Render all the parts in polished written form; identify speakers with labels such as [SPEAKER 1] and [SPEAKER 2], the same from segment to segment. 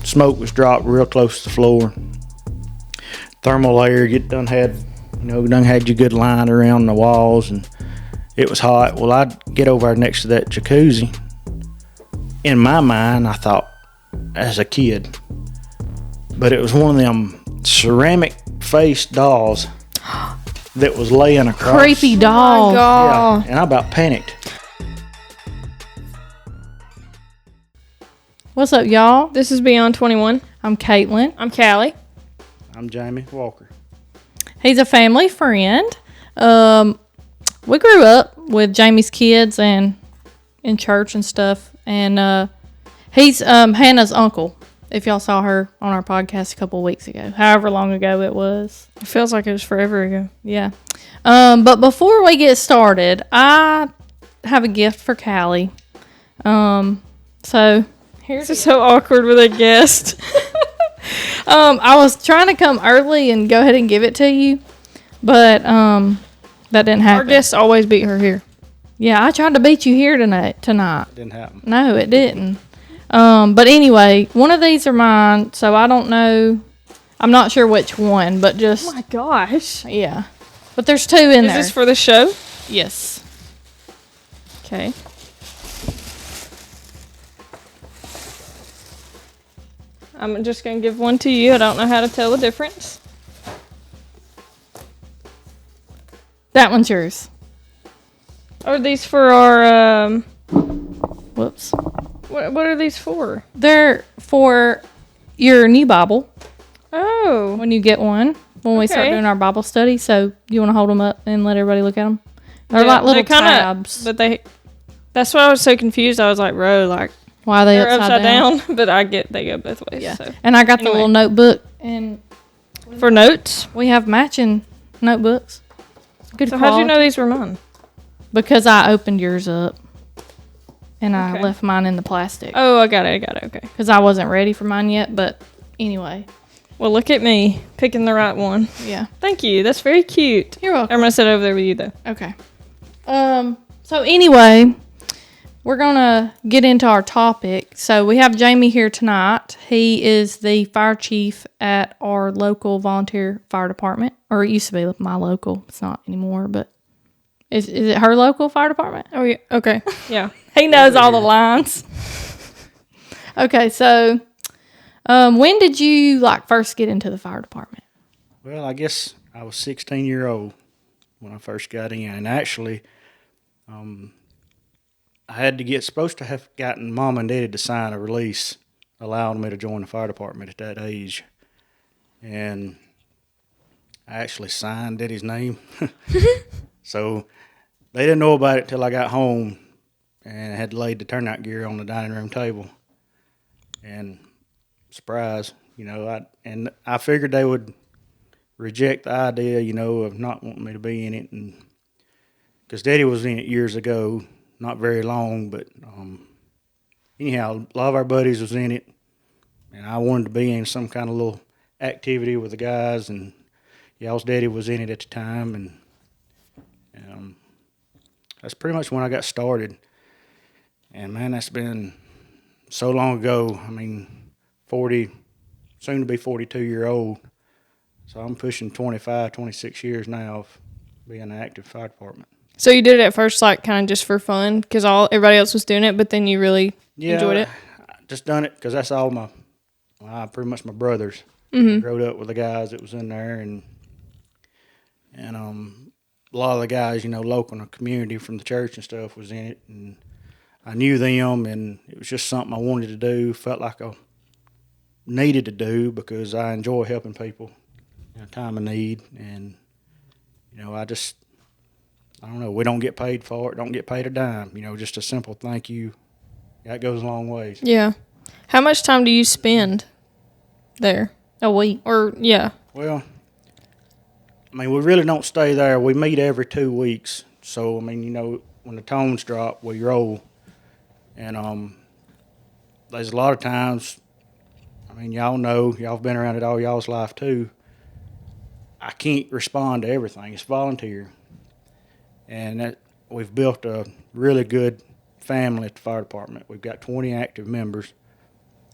[SPEAKER 1] smoke was dropped real close to the floor. Thermal layer, done had you good line around the walls, and it was hot. Well, I'd get over there next to that jacuzzi. In my mind, I thought, as a kid, but it was one of them ceramic face dolls that was laying across.
[SPEAKER 2] Creepy doll.
[SPEAKER 3] Oh my God.
[SPEAKER 1] Yeah, and I about panicked.
[SPEAKER 2] What's up, y'all?
[SPEAKER 3] This is Beyond 21.
[SPEAKER 2] I'm Caitlin.
[SPEAKER 3] I'm Callie.
[SPEAKER 1] I'm Jamey Walker.
[SPEAKER 2] He's a family friend. We grew up with Jamie's kids and in church and stuff. And he's Hannah's uncle, if y'all saw her on our podcast a couple of weeks ago, however long ago it was.
[SPEAKER 3] It feels like it was forever ago.
[SPEAKER 2] Yeah. But before we get started, I have a gift for Callie. So here's
[SPEAKER 3] This is so awkward with a guest.
[SPEAKER 2] I was trying to come early and go ahead and give it to you, but that didn't happen.
[SPEAKER 3] Our guests always beat her here.
[SPEAKER 2] Yeah, I tried to beat you here tonight.
[SPEAKER 1] It didn't happen.
[SPEAKER 2] No, it didn't. But anyway, one of these are mine, so I don't know. I'm not sure which one, but just
[SPEAKER 3] Oh my gosh.
[SPEAKER 2] yeah. But there's two in
[SPEAKER 3] Is
[SPEAKER 2] there.
[SPEAKER 3] this for the show?
[SPEAKER 2] Yes.
[SPEAKER 3] Okay. I'm just going to give one to you. I don't know how to tell the difference.
[SPEAKER 2] That one's yours.
[SPEAKER 3] Are these for our,
[SPEAKER 2] Whoops.
[SPEAKER 3] what are these for?
[SPEAKER 2] They're for your new Bible
[SPEAKER 3] Oh.
[SPEAKER 2] when you get one, when we start
[SPEAKER 3] Okay.
[SPEAKER 2] doing our Bible study. So you want to hold them up and let everybody look at them? They're
[SPEAKER 3] Yeah,
[SPEAKER 2] like little
[SPEAKER 3] they kinda-
[SPEAKER 2] tabs.
[SPEAKER 3] But that's why I was so confused. I was like, bro, like,
[SPEAKER 2] Why are they
[SPEAKER 3] they're
[SPEAKER 2] upside down?
[SPEAKER 3] But they go both ways.
[SPEAKER 2] Yeah.
[SPEAKER 3] So.
[SPEAKER 2] And I got the
[SPEAKER 3] Anyway.
[SPEAKER 2] little notebook, and
[SPEAKER 3] For notes?
[SPEAKER 2] we have matching notebooks. Good
[SPEAKER 3] So
[SPEAKER 2] quality.
[SPEAKER 3] how'd you know these were mine?
[SPEAKER 2] Because I opened yours up, and I
[SPEAKER 3] Okay.
[SPEAKER 2] left mine in the plastic.
[SPEAKER 3] Oh, I got it. Okay.
[SPEAKER 2] Because I wasn't ready for mine yet, but anyway.
[SPEAKER 3] Well, look at me picking the right one.
[SPEAKER 2] Yeah.
[SPEAKER 3] Thank you. That's very cute.
[SPEAKER 2] You're welcome.
[SPEAKER 3] I'm going to sit over there with you, though.
[SPEAKER 2] Okay. So anyway, we're going to get into our topic. So we have Jamie here tonight. He is the fire chief at our local volunteer fire department. Or it used to be my local. It's not anymore, but is it her local fire department?
[SPEAKER 3] Oh, yeah. Okay. Yeah.
[SPEAKER 2] He knows all the lines. Okay, so when did you first get into the fire department?
[SPEAKER 1] Well, I guess I was 16-year-old when I first got in. And actually, I had supposed to have gotten Mom and Daddy to sign a release allowing me to join the fire department at that age. And I actually signed Daddy's name. So they didn't know about it till I got home and had laid the turnout gear on the dining room table. And surprise, I figured they would reject the idea, of not wanting me to be in it. And because Daddy was in it years ago, not very long, but anyhow, a lot of our buddies was in it, and I wanted to be in some kind of little activity with the guys, and y'all's daddy was in it at the time, and that's pretty much when I got started. And man, that's been so long ago. I mean, 40, soon to be 42-year-old. So I'm pushing 25, 26 years now of being an active fire department.
[SPEAKER 3] So you did it at first, kind of just for fun, because everybody else was doing it, but then you really enjoyed it?
[SPEAKER 1] I just done it because that's all pretty much my brothers.
[SPEAKER 3] Mm-hmm.
[SPEAKER 1] I grew up with the guys that was in there, and a lot of the guys, local in the community from the church and stuff was in it, and I knew them, and it was just something I wanted to do, felt like I needed to do because I enjoy helping people in a time of need, and, I don't know, we don't get paid for it, don't get paid a dime, just a simple thank you, that goes a long ways.
[SPEAKER 3] Yeah. How much time do you spend there?
[SPEAKER 2] A week.
[SPEAKER 3] Or, yeah.
[SPEAKER 1] Well, I mean, we really don't stay there. We meet every 2 weeks. So, I mean, when the tones drop, we roll. And there's a lot of times, I mean, y'all know, y'all have been around it all y'all's life too. I can't respond to everything. It's volunteer. And we've built a really good family at the fire department. We've got 20 active members.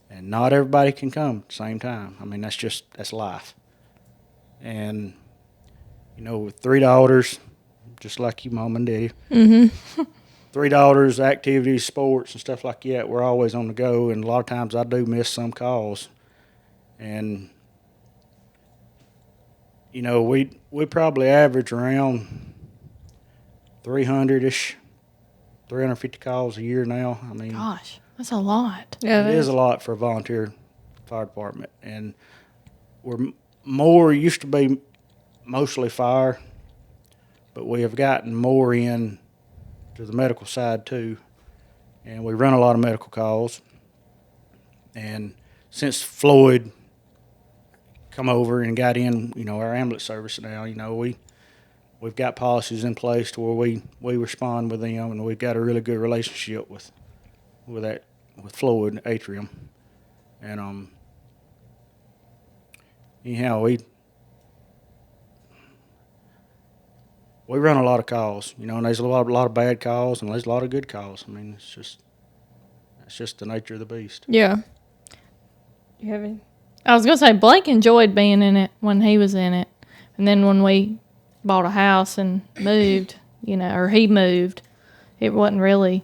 [SPEAKER 1] And not everybody can come at the same time. I mean, that's life. And, with 3 daughters, just like you, Mom and Daddy.
[SPEAKER 3] Mm-hmm.
[SPEAKER 1] 3 daughters, activities, sports, and stuff like that. We're always on the go, and a lot of times I do miss some calls. And, we probably average around 300-ish, 350 calls a year now. I mean,
[SPEAKER 2] Gosh, that's a lot.
[SPEAKER 3] Yeah,
[SPEAKER 1] it is a lot for a volunteer fire department. And we're used to be mostly fire, but we have gotten more in to the medical side too. And we run a lot of medical calls. And since Floyd come over and got in, our ambulance service now, we've got policies in place to where we respond with them, and we've got a really good relationship with Floyd and Atrium. And anyhow, we run a lot of calls, and there's a lot of bad calls, and there's a lot of good calls. I mean, that's just the nature of the beast.
[SPEAKER 3] Yeah. You have any?
[SPEAKER 2] I was gonna say Blake enjoyed being in it when he was in it, and then when we bought a house and moved, or he moved, he wasn't really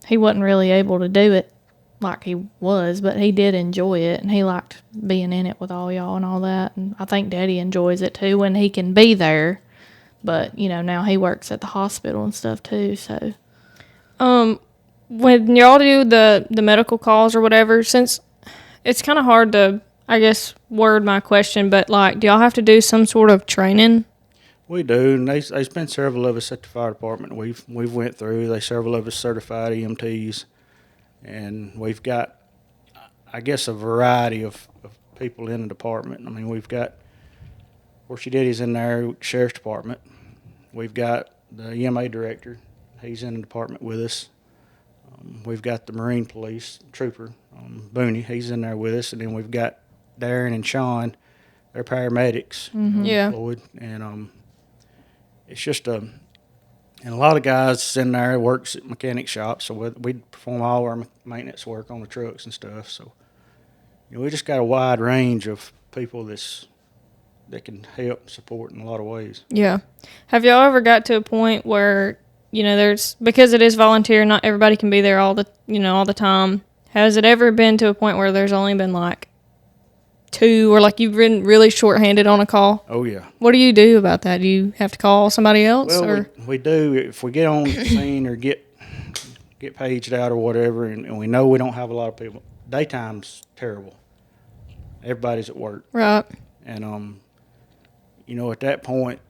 [SPEAKER 2] able to do it like he was, but he did enjoy it, and he liked being in it with all y'all and all that. And I think Daddy enjoys it too when he can be there. But now he works at the hospital and stuff too. So,
[SPEAKER 3] when y'all do the medical calls or whatever, since it's kind of hard to, I guess, word my question, but do y'all have to do some sort of training?
[SPEAKER 1] We do, and there's been several of us at the fire department. We've went through. There's several of us certified EMTs, and we've got, I guess, a variety of people in the department. I mean, we've got, of course, your daddy's in there, sheriff's department. We've got the EMA director. He's in the department with us. We've got the Marine Police trooper, Booney. He's in there with us, and then we've got Darren and Sean. They're paramedics.
[SPEAKER 3] Yeah.
[SPEAKER 1] Floyd, and it's just and a lot of guys in there works at mechanic shops, so we perform all our maintenance work on the trucks and stuff. So, we just got a wide range of people that can help and support in a lot of ways.
[SPEAKER 3] Yeah. Have y'all ever got to a point where, there's, because it is volunteer, not everybody can be there all the time. Has it ever been to a point where there's only been 2, or you've been really shorthanded on a call?
[SPEAKER 1] Oh yeah.
[SPEAKER 3] What do you do about that? Do you have to call somebody else?
[SPEAKER 1] Well,
[SPEAKER 3] or?
[SPEAKER 1] we do if we get on the scene or get paged out or whatever, and we know we don't have a lot of people. Daytime's terrible. Everybody's at work.
[SPEAKER 3] Right.
[SPEAKER 1] And at that point,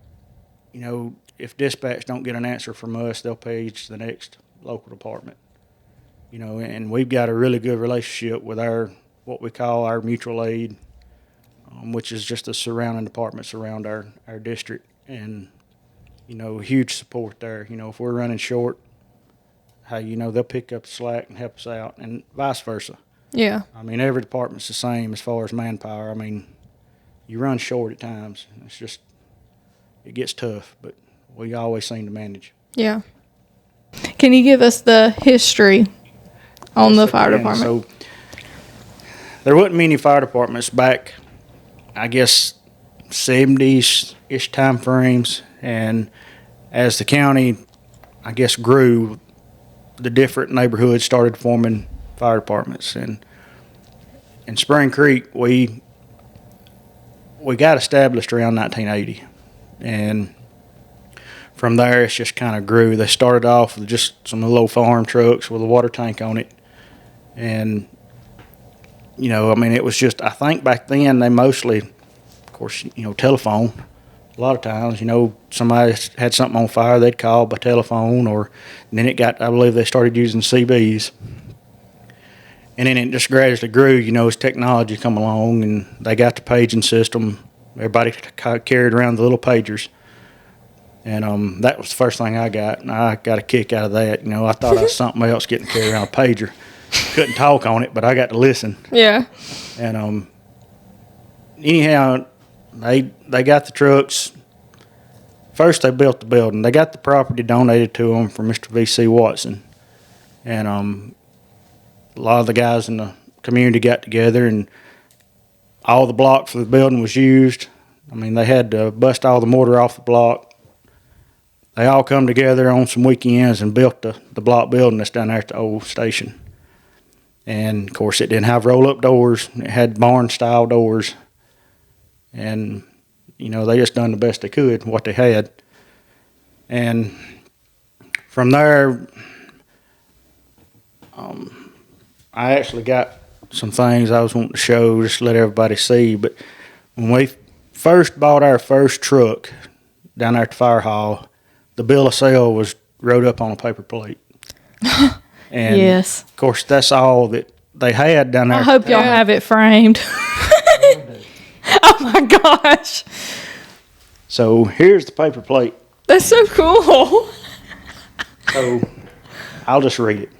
[SPEAKER 1] if dispatch don't get an answer from us, they'll page the next local department. And we've got a really good relationship with what we call our mutual aid, which is just the surrounding departments around our district. And, huge support there. If we're running short, they'll pick up the slack and help us out, and vice versa.
[SPEAKER 3] Yeah.
[SPEAKER 1] I mean, every department's the same as far as manpower. I mean, you run short at times. It gets tough, but we always seem to manage.
[SPEAKER 3] Yeah.
[SPEAKER 2] Can you give us the history on the fire department?
[SPEAKER 1] So there wasn't many fire departments back, I guess, 70s-ish time frames. And as the county, I guess, grew, the different neighborhoods started forming fire departments. And in Spring Creek, we got established around 1980. And from there, it's just kind of grew. They started off with just some little farm trucks with a water tank on it. And, it was just, I think back then they mostly, of course, telephone. A lot of times, somebody had something on fire, they'd call by telephone, and then I believe they started using CBs. And then it just gradually grew, as technology come along, and they got the paging system. Everybody carried around the little pagers. And that was the first thing I got, and I got a kick out of that. I thought I was something else getting carried around a pager. Couldn't talk on it, but I got to listen.
[SPEAKER 3] Yeah.
[SPEAKER 1] And anyhow, they got the trucks. First, they built the building. They got the property donated to them from Mr. V.C. Watson. And a lot of the guys in the community got together, and all the block for the building was used. I mean, they had to bust all the mortar off the block. They all come together on some weekends and built the block building that's down there at the old station. And, of course, it didn't have roll-up doors. It had barn-style doors. And, they just done the best they could, what they had. And from there, I actually got some things I was wanting to show, just to let everybody see. But when we first bought our first truck down there at the fire hall, the bill of sale was wrote up on a paper plate. And
[SPEAKER 2] Yes.
[SPEAKER 1] of course, that's all that they had down there.
[SPEAKER 2] I hope y'all have it framed. Oh my gosh.
[SPEAKER 1] So here's the paper plate.
[SPEAKER 3] That's so cool.
[SPEAKER 1] So I'll just read it.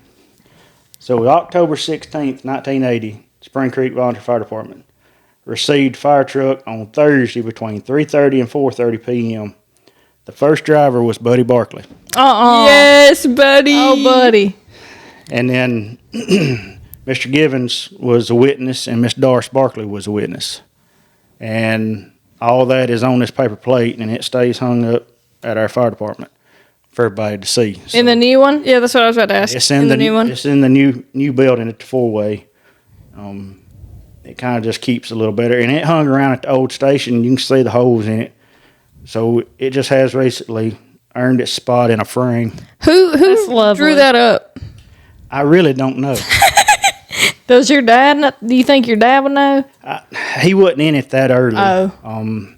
[SPEAKER 1] So October 16th, 1980, Spring Creek Volunteer Fire Department received fire truck on Thursday between 3:30 and 4:30 p.m. The first driver was Buddy Barkley.
[SPEAKER 3] Yes, buddy.
[SPEAKER 2] Oh, buddy.
[SPEAKER 1] And then Mr. Givens was a witness, and Miss Doris Barkley was a witness. And all that is on this paper plate, and it stays hung up at our fire department for everybody to see. So
[SPEAKER 3] In the new one? Yeah, that's what I was about to ask.
[SPEAKER 1] it's in the
[SPEAKER 3] new one?
[SPEAKER 1] It's in the new building at the four-way. It kind of just keeps a little better. And it hung around at the old station. You can see the holes in it. So it just has recently earned its spot in a frame.
[SPEAKER 3] Who
[SPEAKER 2] That's lovely.
[SPEAKER 3] drew that up?
[SPEAKER 1] I really don't know.
[SPEAKER 2] Does your dad know? Do you think your dad would know?
[SPEAKER 1] He wasn't in it that early.
[SPEAKER 2] Oh.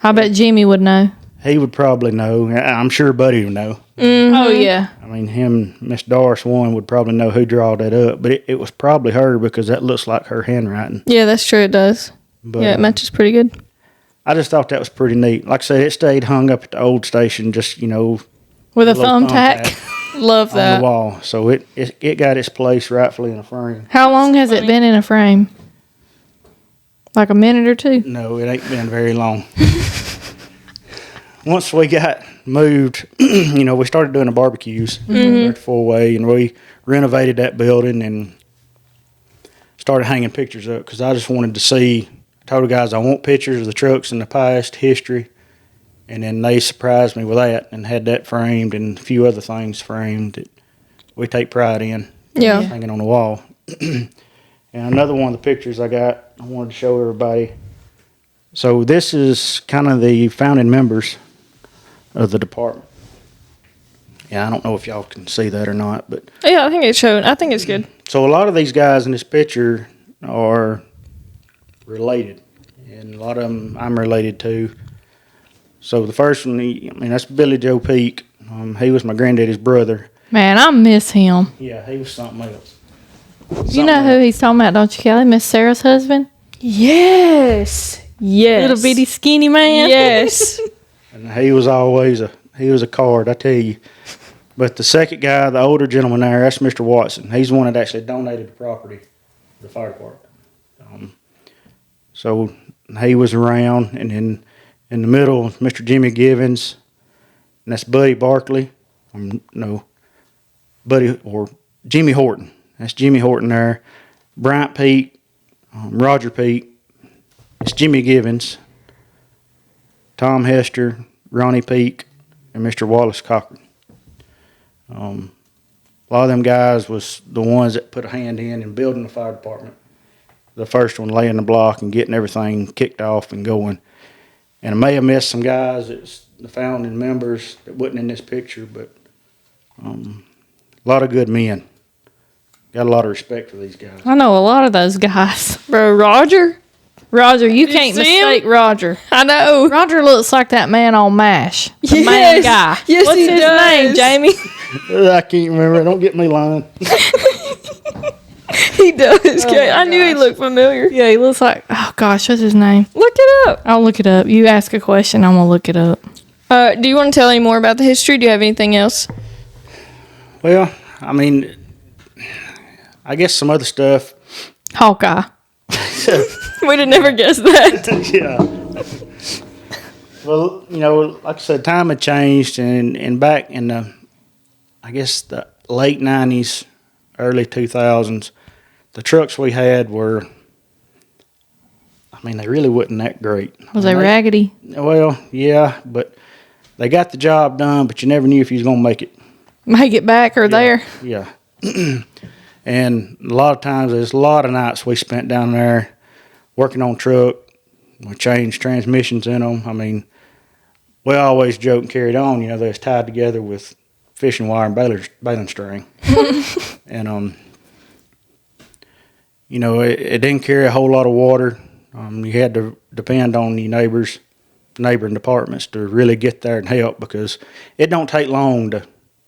[SPEAKER 2] I bet Jimmy would know.
[SPEAKER 1] He would probably know. I'm sure Buddy would know.
[SPEAKER 2] Oh, yeah.
[SPEAKER 1] I mean, him, Miss Doris one would probably know who drawed that up. But it was probably her because that looks like her handwriting.
[SPEAKER 3] Yeah, that's true. It does.
[SPEAKER 1] But,
[SPEAKER 3] Yeah, it matches pretty good.
[SPEAKER 1] I just thought that was pretty neat. Like I said, it stayed hung up at the old station, just,
[SPEAKER 2] With a
[SPEAKER 1] little
[SPEAKER 2] thumbtack.
[SPEAKER 3] Love
[SPEAKER 1] on
[SPEAKER 3] that.
[SPEAKER 1] the wall. So it got its place rightfully in a frame.
[SPEAKER 2] How long has it been in a frame? Like a minute or two?
[SPEAKER 1] No, it ain't been very long. Once we got moved, we started doing the barbecues at the four-way, and we renovated that building and started hanging pictures up because I just wanted to see. I told the guys I want pictures of the trucks in the past, history, and then they surprised me with that and had that framed and a few other things framed that we take pride in.
[SPEAKER 3] Yeah.
[SPEAKER 1] Hanging on the wall. And another one of the pictures I wanted to show everybody. So this is kind of the founding members of the department. Yeah, I don't know if y'all can see that or not, but
[SPEAKER 3] Yeah, I think it's showing. I think it's good.
[SPEAKER 1] so a lot of these guys in this picture are related, and a lot of them I'm related to. So the first one, that's Billy Joe Peak. He was my granddaddy's brother.
[SPEAKER 2] Man, I miss him.
[SPEAKER 1] Yeah, he was something else.
[SPEAKER 2] You know who he's talking about, don't you, Kelly? Miss Sarah's husband?
[SPEAKER 3] Yes. Yes.
[SPEAKER 2] Little bitty skinny man.
[SPEAKER 3] Yes.
[SPEAKER 1] And he was always a card, I tell you. But the second guy, the older gentleman there, that's Mr. Watson. He's the one that actually donated the property to the fire department. So he was around, and then in the middle, Mr. Jimmy Givens, and that's Buddy Barkley. Buddy or Jimmy Horton. That's Jimmy Horton there. Bryant Peak, Roger Peak. It's Jimmy Givens. Tom Hester, Ronnie Peak, and Mr. Wallace Cochran. A lot of them guys was the ones that put a hand in building the fire department. The first one laying the block and getting everything kicked off and going. And I may have missed some guys that's the founding members that wasn't in this picture, but a lot of good men. Got a lot of respect for these guys.
[SPEAKER 2] I know a lot of those guys.
[SPEAKER 3] Bro, Roger?
[SPEAKER 2] Roger, you
[SPEAKER 3] you
[SPEAKER 2] can't
[SPEAKER 3] see
[SPEAKER 2] mistake Roger.
[SPEAKER 3] I know.
[SPEAKER 2] Roger looks like that man on MASH. The main
[SPEAKER 3] Yes.
[SPEAKER 2] guy.
[SPEAKER 3] Yes,
[SPEAKER 2] What's
[SPEAKER 3] he
[SPEAKER 2] his
[SPEAKER 3] does.
[SPEAKER 2] name, Jamie?
[SPEAKER 1] I can't remember. Don't get me lying.
[SPEAKER 3] He does.
[SPEAKER 2] Oh
[SPEAKER 3] Okay.
[SPEAKER 2] my
[SPEAKER 3] I knew he
[SPEAKER 2] gosh.
[SPEAKER 3] looked familiar.
[SPEAKER 2] Yeah, he looks like, oh gosh, what's his name?
[SPEAKER 3] Look it up.
[SPEAKER 2] I'll look it up. You ask a question, I'm going to look it up.
[SPEAKER 3] Do you want to tell any more about the history? Do you have anything else?
[SPEAKER 1] Well, I guess some other stuff.
[SPEAKER 2] Hawkeye.
[SPEAKER 3] We'd have never guessed that.
[SPEAKER 1] Yeah. Well, like I said, time had changed, and back in the late 90s, early 2000s, the trucks we had were, I mean, they really wasn't that great.
[SPEAKER 2] Was they raggedy?
[SPEAKER 1] Well, yeah, but they got the job done, but you never knew if you was going to make it.
[SPEAKER 2] Make it back or there?
[SPEAKER 1] Yeah. And a lot of times, there's a lot of nights we spent down there working on truck. We changed transmissions in them. I mean, we always joked and carried on. You know, they was tied together with fishing wire and baling string. And, you know, it didn't carry a whole lot of water. You had to depend on your neighboring departments to really get there and help, because it don't take long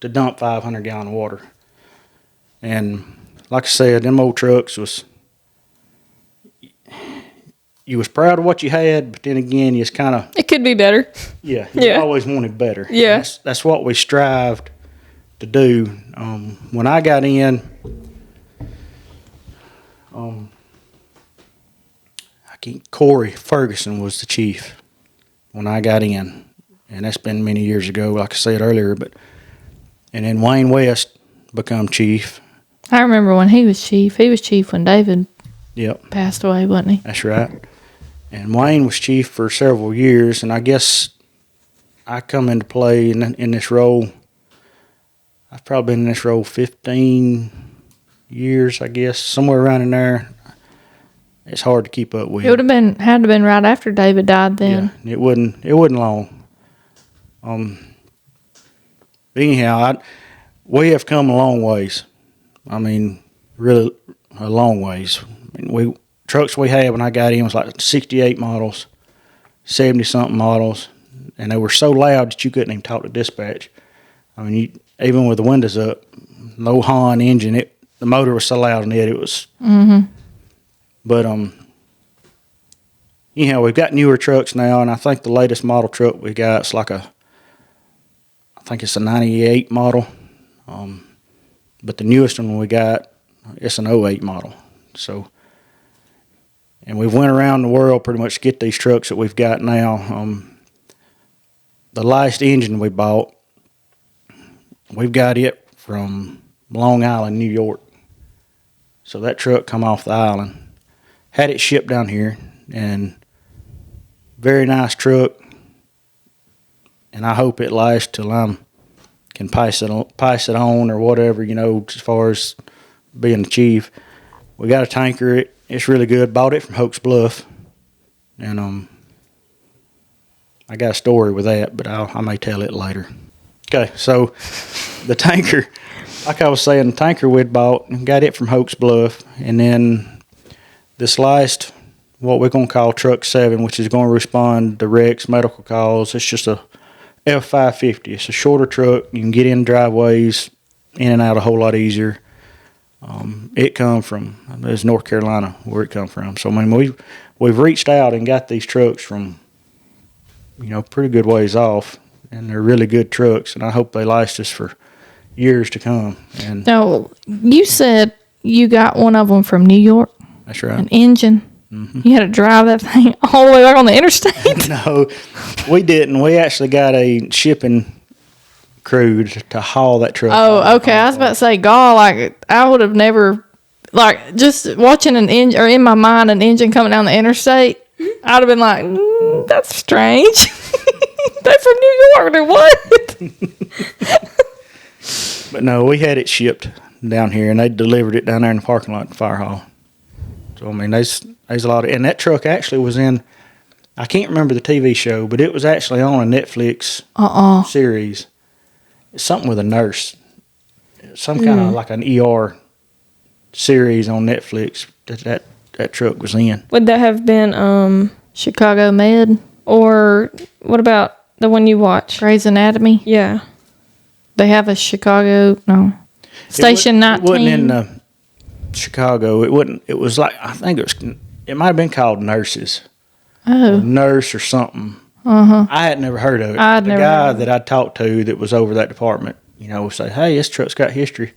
[SPEAKER 1] to dump 500 gallon of water. And like I said, them old trucks you was proud of what you had, but then again, you was kind of...
[SPEAKER 3] It could be better.
[SPEAKER 1] Yeah, you always wanted better.
[SPEAKER 3] Yeah.
[SPEAKER 1] That's what we strived to do. When I got in, Corey Ferguson was the chief when I got in, and that's been many years ago, like I said earlier. And then Wayne West become chief.
[SPEAKER 2] I remember when he was chief. He was chief when David passed away, wasn't he?
[SPEAKER 1] That's right. And Wayne was chief for several years, and I guess I come into play in this role. I've probably been in this role 15 years, I guess, somewhere around in there. It's hard to keep up with.
[SPEAKER 2] It would have had to have been right after David died then.
[SPEAKER 1] Yeah, it wasn't long. But anyhow, we have come a long ways. I mean, really a long ways. I mean, trucks we had when I got in was like 68 models, 70-something models, and they were so loud that you couldn't even talk to dispatch. I mean, even with the windows up, low Hahn engine, the motor was so loud in it was... Mm-hmm. But, anyhow, we've got newer trucks now, and I think the latest model truck we got is I think it's a 98 model. But the newest one we got, it's an 08 model. So, and we've went around the world pretty much to get these trucks that we've got now. The last engine we bought, we've got it from Long Island, New York. So that truck come off the island. Had it shipped down here, and very nice truck, and I hope it lasts till I can pass it on or whatever, you know, as far as being the chief. We got a tanker. It's really good. Bought it from Hoax Bluff, and I got a story with that, but I may tell it later. Okay, so the tanker, like I was saying, the tanker we'd bought, and got it from Hoax Bluff, and then this last, what we're going to call Truck 7, which is going to respond to wrecks, medical calls. It's just a F550. It's a shorter truck. You can get in driveways, in and out a whole lot easier. It come from, it's North Carolina where it come from. So, I mean, we've reached out and got these trucks from, you know, pretty good ways off, and they're really good trucks, and I hope they last us for years to come. And
[SPEAKER 2] now, you said you got one of them from New York.
[SPEAKER 1] That's right.
[SPEAKER 2] An engine. Mm-hmm. You had to drive that thing all the way back on the interstate?
[SPEAKER 1] No, we didn't. We actually got a shipping crew to haul that truck.
[SPEAKER 2] Oh, okay. I was about to say, God, like, I would have never, like, just watching an engine, or in my mind, an engine coming down the interstate, I'd have been like, that's strange. They're from New York, or what?
[SPEAKER 1] But no, we had it shipped down here, and they delivered it down there in the parking lot at the fire hall. So, I mean, there's a lot of... And that truck actually was in... I can't remember the TV show, but it was actually on a Netflix series. It's something with a nurse. Some kind of like an ER series on Netflix that truck was in.
[SPEAKER 3] Would that have been
[SPEAKER 2] Chicago Med?
[SPEAKER 3] Or what about the one you watch?
[SPEAKER 2] Grey's Anatomy?
[SPEAKER 3] Yeah.
[SPEAKER 2] They have a Chicago... No. Station 19?
[SPEAKER 1] It wasn't in Chicago. It wasn't. It was like, I think it might have been called Nurses.
[SPEAKER 2] Oh.
[SPEAKER 1] Nurse or something.
[SPEAKER 2] Uh-huh.
[SPEAKER 1] I had never heard of it.
[SPEAKER 2] The guy
[SPEAKER 1] that I talked to that was over that department, you know, would say, hey, this truck's got history,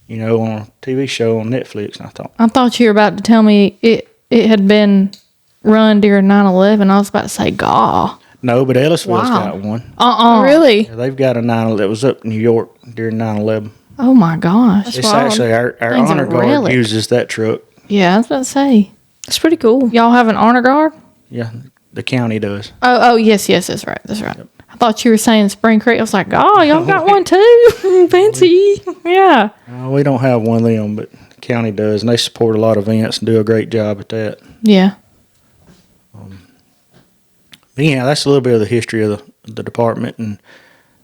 [SPEAKER 1] you know, on a TV show on Netflix. And I thought
[SPEAKER 2] you were about to tell me it had been run during 9/11. I was about to say, gaw.
[SPEAKER 1] No, but Ellisville's got one.
[SPEAKER 3] Really?
[SPEAKER 1] Yeah, they've got a 9/11 that was up in New York during 9/11.
[SPEAKER 2] Oh my gosh.
[SPEAKER 1] It's
[SPEAKER 3] wild.
[SPEAKER 1] actually our
[SPEAKER 2] Thing's a
[SPEAKER 1] honor guard
[SPEAKER 2] relic.
[SPEAKER 1] uses that truck.
[SPEAKER 2] Yeah, I was about to say.
[SPEAKER 3] That's pretty cool.
[SPEAKER 2] Y'all have an honor guard?
[SPEAKER 1] Yeah, the county does.
[SPEAKER 2] Oh, yes, that's right. That's right. I thought you were saying Spring Creek. I was like, oh, y'all got one too. Fancy. Yeah.
[SPEAKER 1] We don't have one of them, but the county does, and they support a lot of events and do a great job at that.
[SPEAKER 2] Yeah.
[SPEAKER 1] But yeah, that's a little bit of the history of the department. And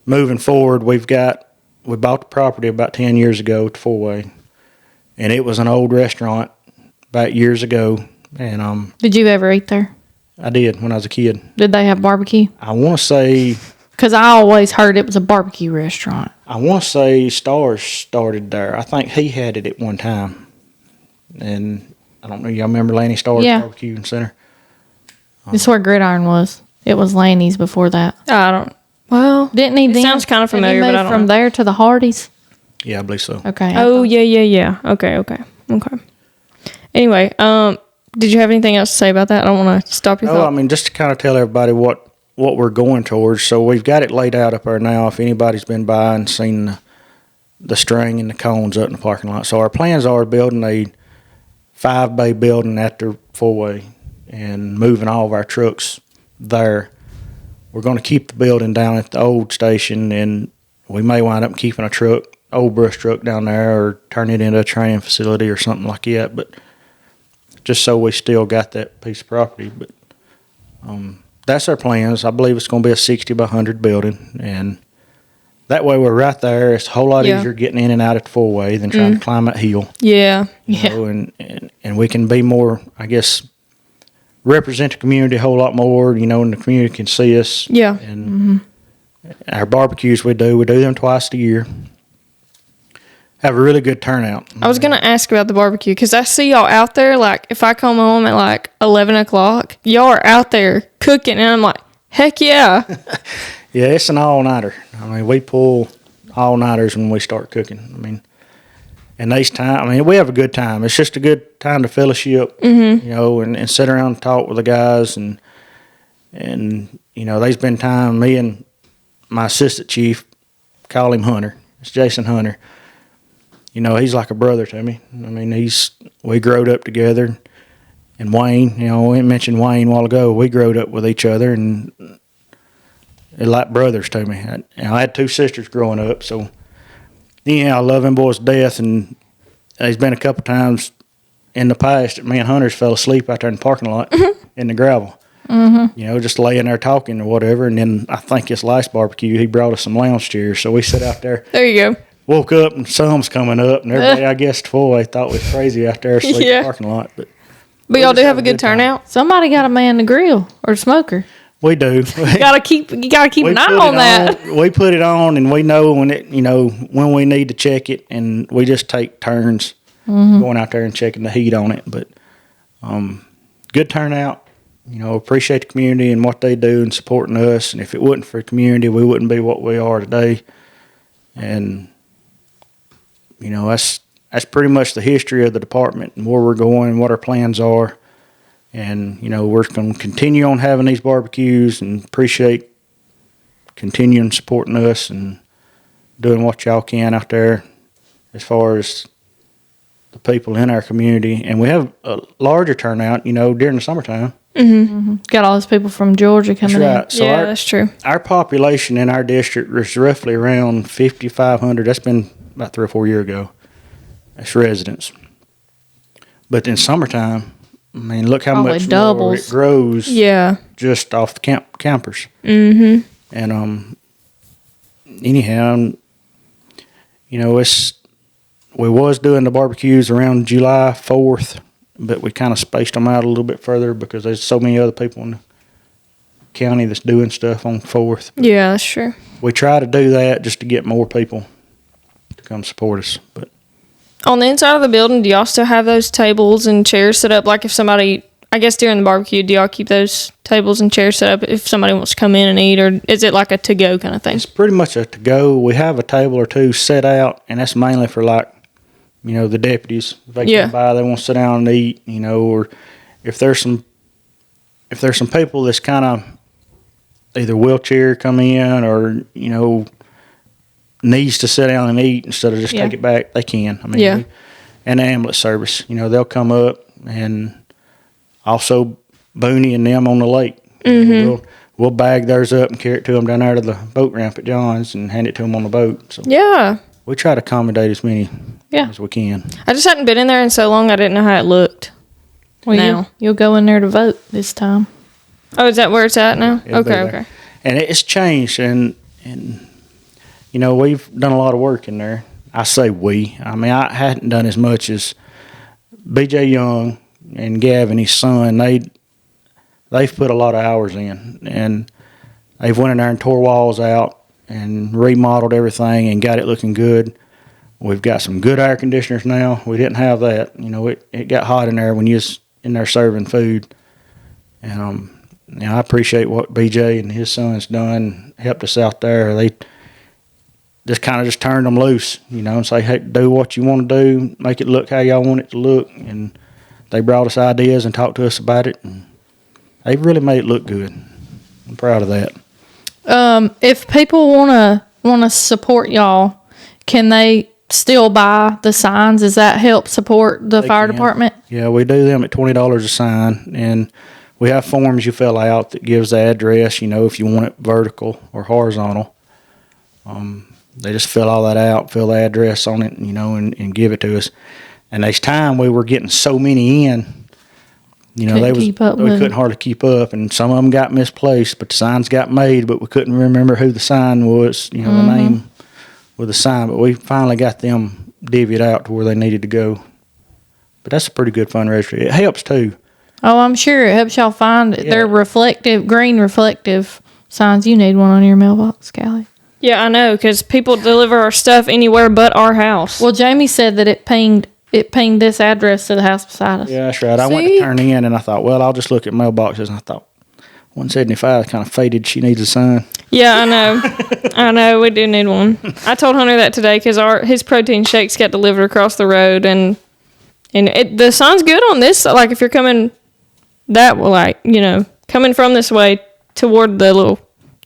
[SPEAKER 1] moving forward, we bought the property about 10 years ago at Four-Way, and it was an old restaurant about years ago. And
[SPEAKER 2] Did you ever eat there?
[SPEAKER 1] I did when I was a kid.
[SPEAKER 2] Did they have barbecue?
[SPEAKER 1] I want to say
[SPEAKER 2] Because I always heard it was a barbecue restaurant.
[SPEAKER 1] Stars started there. I think he had it at one time. And I don't know, y'all remember Lanny Stars
[SPEAKER 2] Yeah.
[SPEAKER 1] Barbecue and Center?
[SPEAKER 2] This is where Gridiron was. It was Lanny's before that.
[SPEAKER 3] I don't. Well,
[SPEAKER 2] Didn't he?
[SPEAKER 3] It
[SPEAKER 2] then?
[SPEAKER 3] sounds kinda
[SPEAKER 2] Didn't he
[SPEAKER 3] familiar, but I
[SPEAKER 2] move
[SPEAKER 3] don't
[SPEAKER 2] from
[SPEAKER 3] know.
[SPEAKER 2] there to the Hardys.
[SPEAKER 1] Yeah, I believe so.
[SPEAKER 2] Okay.
[SPEAKER 3] Oh yeah. Okay. Anyway, did you have anything else to say about that? I don't want to stop your
[SPEAKER 1] No, I
[SPEAKER 3] thought.
[SPEAKER 1] mean, just to kind of tell everybody what we're going towards. So we've got it laid out up there now. If anybody's been by and seen the string and the cones up in the parking lot. So our plans are building a 5-bay building at the Four-Way and moving all of our trucks there. We're going to keep the building down at the old station, and we may wind up keeping a old brush truck down there, or turn it into a training facility or something like that. But just so we still got that piece of property. But that's our plans. I believe it's going to be a 60 by 100 building, and that way we're right there. It's a whole lot
[SPEAKER 3] Yeah.
[SPEAKER 1] easier getting in and out at the Four-Way than trying to climb that hill.
[SPEAKER 3] Yeah.
[SPEAKER 1] You know, and we can be more, I guess, represent the community a whole lot more, you know, and the community can see us.
[SPEAKER 3] Yeah.
[SPEAKER 1] And our barbecues we do them twice a year. Have a really good turnout.
[SPEAKER 3] I was gonna ask about the barbecue because I see y'all out there. Like, if I come home at like 11 o'clock, y'all are out there cooking, and I'm like, heck yeah.
[SPEAKER 1] Yeah, it's an all-nighter. I mean, we pull all-nighters when we start cooking. I mean, and these time, I mean, we have a good time. It's just a good time to fellowship, you know, and sit around and talk with the guys. And you know, there's been time, me and my assistant chief, call him Hunter. It's Jason Hunter. You know, he's like a brother to me. I mean, we growed up together. And Wayne, you know, we mentioned Wayne a while ago. We growed up with each other, and they're like brothers to me. I had 2 sisters growing up, so yeah, I love them boys to death. And there's been a couple times in the past that me and Hunters fell asleep out there in the parking lot in the gravel. You know, just laying there talking or whatever. And then I think this last barbecue, he brought us some lounge chairs, so we sat out there.
[SPEAKER 3] There you go.
[SPEAKER 1] Woke up and sun's coming up, and everybody, I guess, they thought we was crazy out there asleep in
[SPEAKER 3] Yeah.
[SPEAKER 1] the parking lot. But
[SPEAKER 3] But y'all
[SPEAKER 1] just
[SPEAKER 3] do
[SPEAKER 1] have
[SPEAKER 3] have
[SPEAKER 1] a
[SPEAKER 3] a good
[SPEAKER 1] good time.
[SPEAKER 3] turnout.
[SPEAKER 2] Somebody got to man the grill or smoker.
[SPEAKER 1] we do.
[SPEAKER 3] You gotta keep an eye
[SPEAKER 1] put
[SPEAKER 3] on
[SPEAKER 1] it
[SPEAKER 3] that.
[SPEAKER 1] We put it on, and we know when we need to check it, and we just take turns going out there and checking the heat on it. But good turnout. You know, appreciate the community and what they do and supporting us. And if it wasn't for the community, we wouldn't be what we are today. And you know, that's pretty much the history of the department and where we're going and what our plans are. And, you know, we're going to continue on having these barbecues and appreciate continuing supporting us and doing what y'all can out there as far as the people in our community. And we have a larger turnout, you know, during the summertime.
[SPEAKER 2] Got all those people from Georgia
[SPEAKER 1] That's
[SPEAKER 2] coming
[SPEAKER 1] right. So
[SPEAKER 3] Yeah, that's true.
[SPEAKER 1] our population in our district is roughly around 5,500. That's been about 3 or 4 years ago. That's residents. But in summertime, I mean, look how
[SPEAKER 2] Probably
[SPEAKER 1] much more
[SPEAKER 2] doubles.
[SPEAKER 1] it grows
[SPEAKER 3] Yeah.
[SPEAKER 1] just off the campers.
[SPEAKER 3] Mm-hmm.
[SPEAKER 1] And anyhow, you know, we was doing the barbecues around July 4th, but we kind of spaced them out a little bit further because there's so many other people in the county that's doing stuff on 4th.
[SPEAKER 3] Yeah, that's true.
[SPEAKER 1] We try to do that just to get more people to come support us. But
[SPEAKER 3] On the inside of the building, do y'all still have those tables and chairs set up? Like if somebody, I guess during the barbecue, do y'all keep those tables and chairs set up if somebody wants to come in and eat, or is it like a to-go kind of thing?
[SPEAKER 1] it's pretty much a to-go. We have a table or two set out, and that's mainly for, like, you know, the deputies. If they
[SPEAKER 3] Yeah.
[SPEAKER 1] come by, they want to sit down and eat, you know, or if there's some people that's kind of either wheelchair come in or, you know, needs to sit down and eat instead of just take it back, they can. I mean, and the ambulance service, they'll come up, and also Booney and them on the lake. We'll bag theirs up and carry it to them down there to the boat ramp at John's and hand it to them on the boat. So we try to accommodate as many as we can.
[SPEAKER 3] I just hadn't been in there in so long, I didn't know how it looked.
[SPEAKER 2] Well, you'll go in there to vote this time.
[SPEAKER 3] Oh, is that where it's at now? Okay.
[SPEAKER 1] And it's changed, and we've done a lot of work in there. I say we. I mean, I hadn't done as much as B.J. Young and Gavin, his son. They've put a lot of hours in, and they've went in there and tore walls out and remodeled everything and got it looking good. We've got some good air conditioners now. We didn't have that. It got hot in there when you was in there serving food. And I appreciate what BJ and his son's done, helped us out there. They just kind of just turned them loose, and say, hey, do what you want to do, make it look how y'all want it to look. And they brought us ideas and talked to us about it. And they really made it look good. I'm proud of that.
[SPEAKER 2] If people wanna support y'all, can they still buy the signs? Does that help support the fire department?
[SPEAKER 1] Yeah, we do them at $20 a sign, and we have forms you fill out that gives the address, if you want it vertical or horizontal. They just fill all that out, fill the address on it, and give it to us. And there's time we were getting so many in, we couldn't hardly keep up, and some of them got misplaced, but the signs got made, but we couldn't remember who the sign was, the name with the sign, but we finally got them divvied out to where they needed to go. But that's a pretty good fundraiser. It helps too.
[SPEAKER 2] Oh, I'm sure it helps y'all find it. They're green reflective signs. You need one on your mailbox, Callie.
[SPEAKER 3] Yeah, I know, because people deliver our stuff anywhere but our house.
[SPEAKER 2] Well, Jamie said that it pinged this address to the house beside us.
[SPEAKER 1] Yeah, that's right. I went to turn in, and I thought, well, I'll just look at mailboxes, and I thought, 175 kind of faded. She needs a sign.
[SPEAKER 3] Yeah, I know. I know. We do need one. I told Hunter that today because his protein shakes got delivered across the road, and the sign's good on this. Like if you're coming coming from this way toward the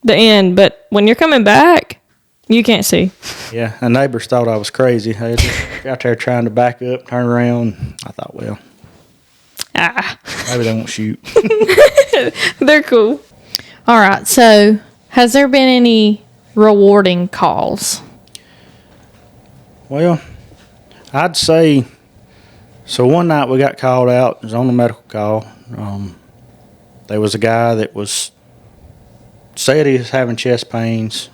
[SPEAKER 3] end, but when you're coming back, you can't see.
[SPEAKER 1] Yeah, the neighbors thought I was crazy. They just out there trying to back up, turn around. I thought, well, maybe they won't shoot.
[SPEAKER 3] They're cool.
[SPEAKER 2] All right. So, has there been any rewarding calls?
[SPEAKER 1] Well, I'd say so. One night we got called out. It was on the medical call. There was a guy that said he was having chest pains.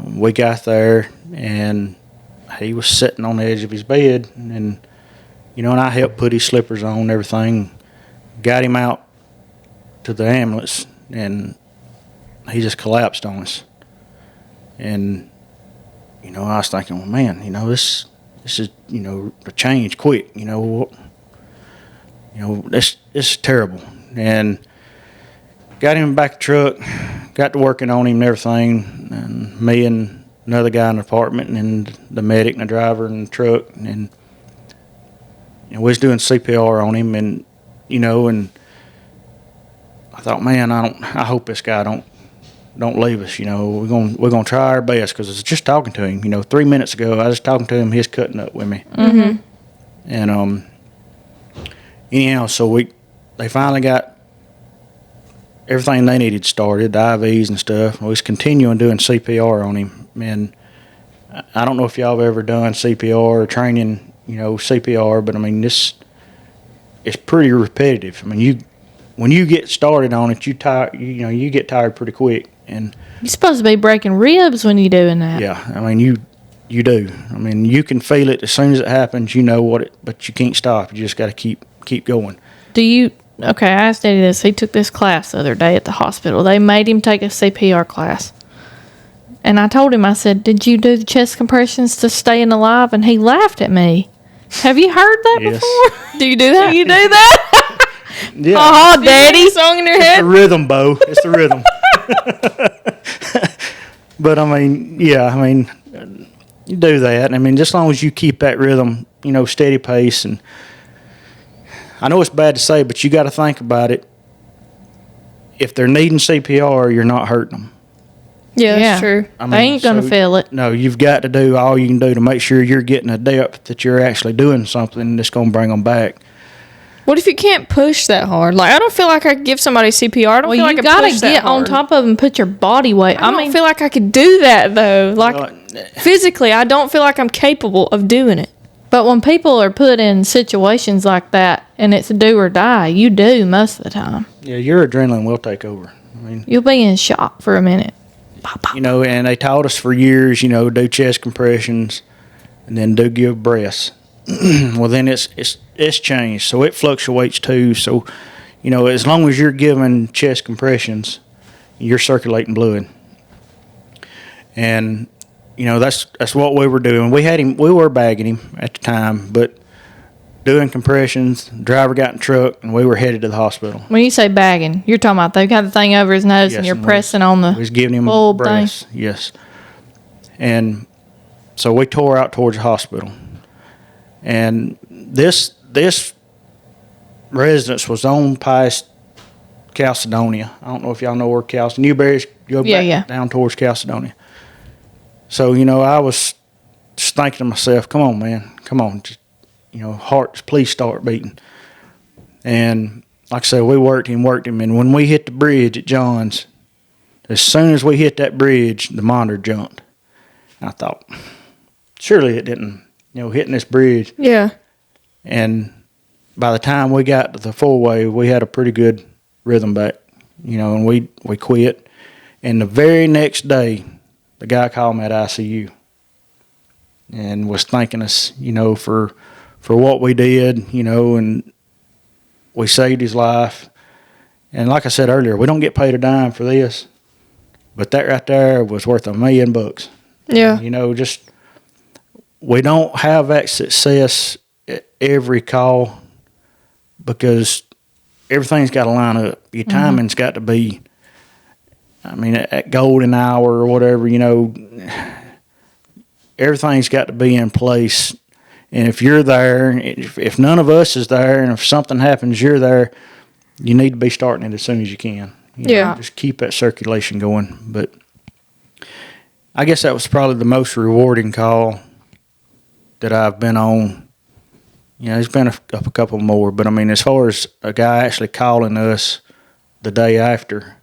[SPEAKER 1] We got there, and he was sitting on the edge of his bed, and and I helped put his slippers on and everything, got him out to the ambulance, and he just collapsed on us. And I was thinking, well, man, this is a change quick. This is terrible. And got him back to the truck, got to working on him and everything, and me and another guy in the apartment, and the medic and the driver in the truck, and we was doing CPR on him, and and I thought, man, I hope this guy don't leave us. We're gonna try our best, because I was just talking to him. 3 minutes ago, I was talking to him. He's cutting up with me.
[SPEAKER 2] Mm-hmm.
[SPEAKER 1] And anyhow, so they finally got everything they needed started, the IVs and stuff. We was continuing doing CPR on him, and I don't know if y'all have ever done CPR or training, CPR, but I mean it's pretty repetitive. I mean when you get started on it, you get tired pretty quick, and
[SPEAKER 2] you're supposed to be breaking ribs when you're doing that.
[SPEAKER 1] Yeah, I mean you do. I mean you can feel it as soon as it happens. But you can't stop. You just got to keep going.
[SPEAKER 2] Okay, I asked Eddie this. He took this class the other day at the hospital. They made him take a CPR class. And I told him, I said, did you do the chest compressions to staying alive? And he laughed at me. Have you heard that before?
[SPEAKER 3] Do you do that?
[SPEAKER 2] You do that?
[SPEAKER 1] Yeah.
[SPEAKER 2] Oh, Daddy.
[SPEAKER 3] Song in your head?
[SPEAKER 1] It's the rhythm, Bo. It's the rhythm. But, you do that. I mean, just as long as you keep that rhythm, steady pace. And I know it's bad to say, but you got to think about it. If they're needing CPR, you're not hurting them.
[SPEAKER 3] Yeah, that's true.
[SPEAKER 2] They ain't going to
[SPEAKER 1] so,
[SPEAKER 2] feel it.
[SPEAKER 1] No, you've got to do all you can do to make sure you're getting a depth that you're actually doing something that's going to bring them back.
[SPEAKER 3] What if you can't push that hard? Like, I don't feel like I could give somebody CPR. I don't feel like I
[SPEAKER 2] gotta
[SPEAKER 3] push that
[SPEAKER 2] get on
[SPEAKER 3] hard.
[SPEAKER 2] top of them and put your body weight.
[SPEAKER 3] I don't feel like I could do that, though. Like, physically, I don't feel like I'm capable of doing it.
[SPEAKER 2] but when people are put in situations like that and it's do or die, you do most of the time.
[SPEAKER 1] Yeah, your adrenaline will take over. I mean,
[SPEAKER 2] You'll be in shock for a minute. Pop, pop.
[SPEAKER 1] you know, and they taught us for years, you know, do chest compressions and then do give breaths. Well, then it's changed, so it fluctuates too. So, you know, as long as you're giving chest compressions, you're circulating blood, and you know that's what we were doing. We were bagging him at the time, but doing compressions. The driver got in the truck, and we were headed to the hospital.
[SPEAKER 2] When you say bagging, you're talking about they got the thing over his nose and you're pressing on the
[SPEAKER 1] We was giving him
[SPEAKER 2] bulb
[SPEAKER 1] breaths, yes, and so we tore out towards the hospital. And this residence was on past Chalcedonia. I don't know if y'all know where Chalcedonia. Newberry's go back down towards Chalcedonia. So, you know, I was just thinking to myself, come on, man. Come on. Just, you know, hearts, please start beating. And like I said, we worked him. And when we hit the bridge at John's, as soon as we hit that bridge, the monitor jumped. And I thought, surely it didn't. You know, hitting this bridge.
[SPEAKER 3] Yeah.
[SPEAKER 1] And by the time we got to the four-way, we had a pretty good rhythm back. You know, and we quit. And the very next day, the guy called me at ICU and was thanking us, you know, for what we did, you know, and we saved his life. And like I said earlier, we don't get paid a dime for this, but that right there was worth $1 million.
[SPEAKER 3] Yeah.
[SPEAKER 1] You know, just we don't have that success at every call because everything's got to line up. Your timing's got to be, I mean, at golden hour or whatever, you know, everything's got to be in place. And if you're there, if none of us is there, and if something happens, you're there, you need to be starting it as soon as you can. You know, just keep that circulation going. But I guess that was probably the most rewarding call that I've been on. You know, there's been a couple more, but I mean, as far as a guy actually calling us the day after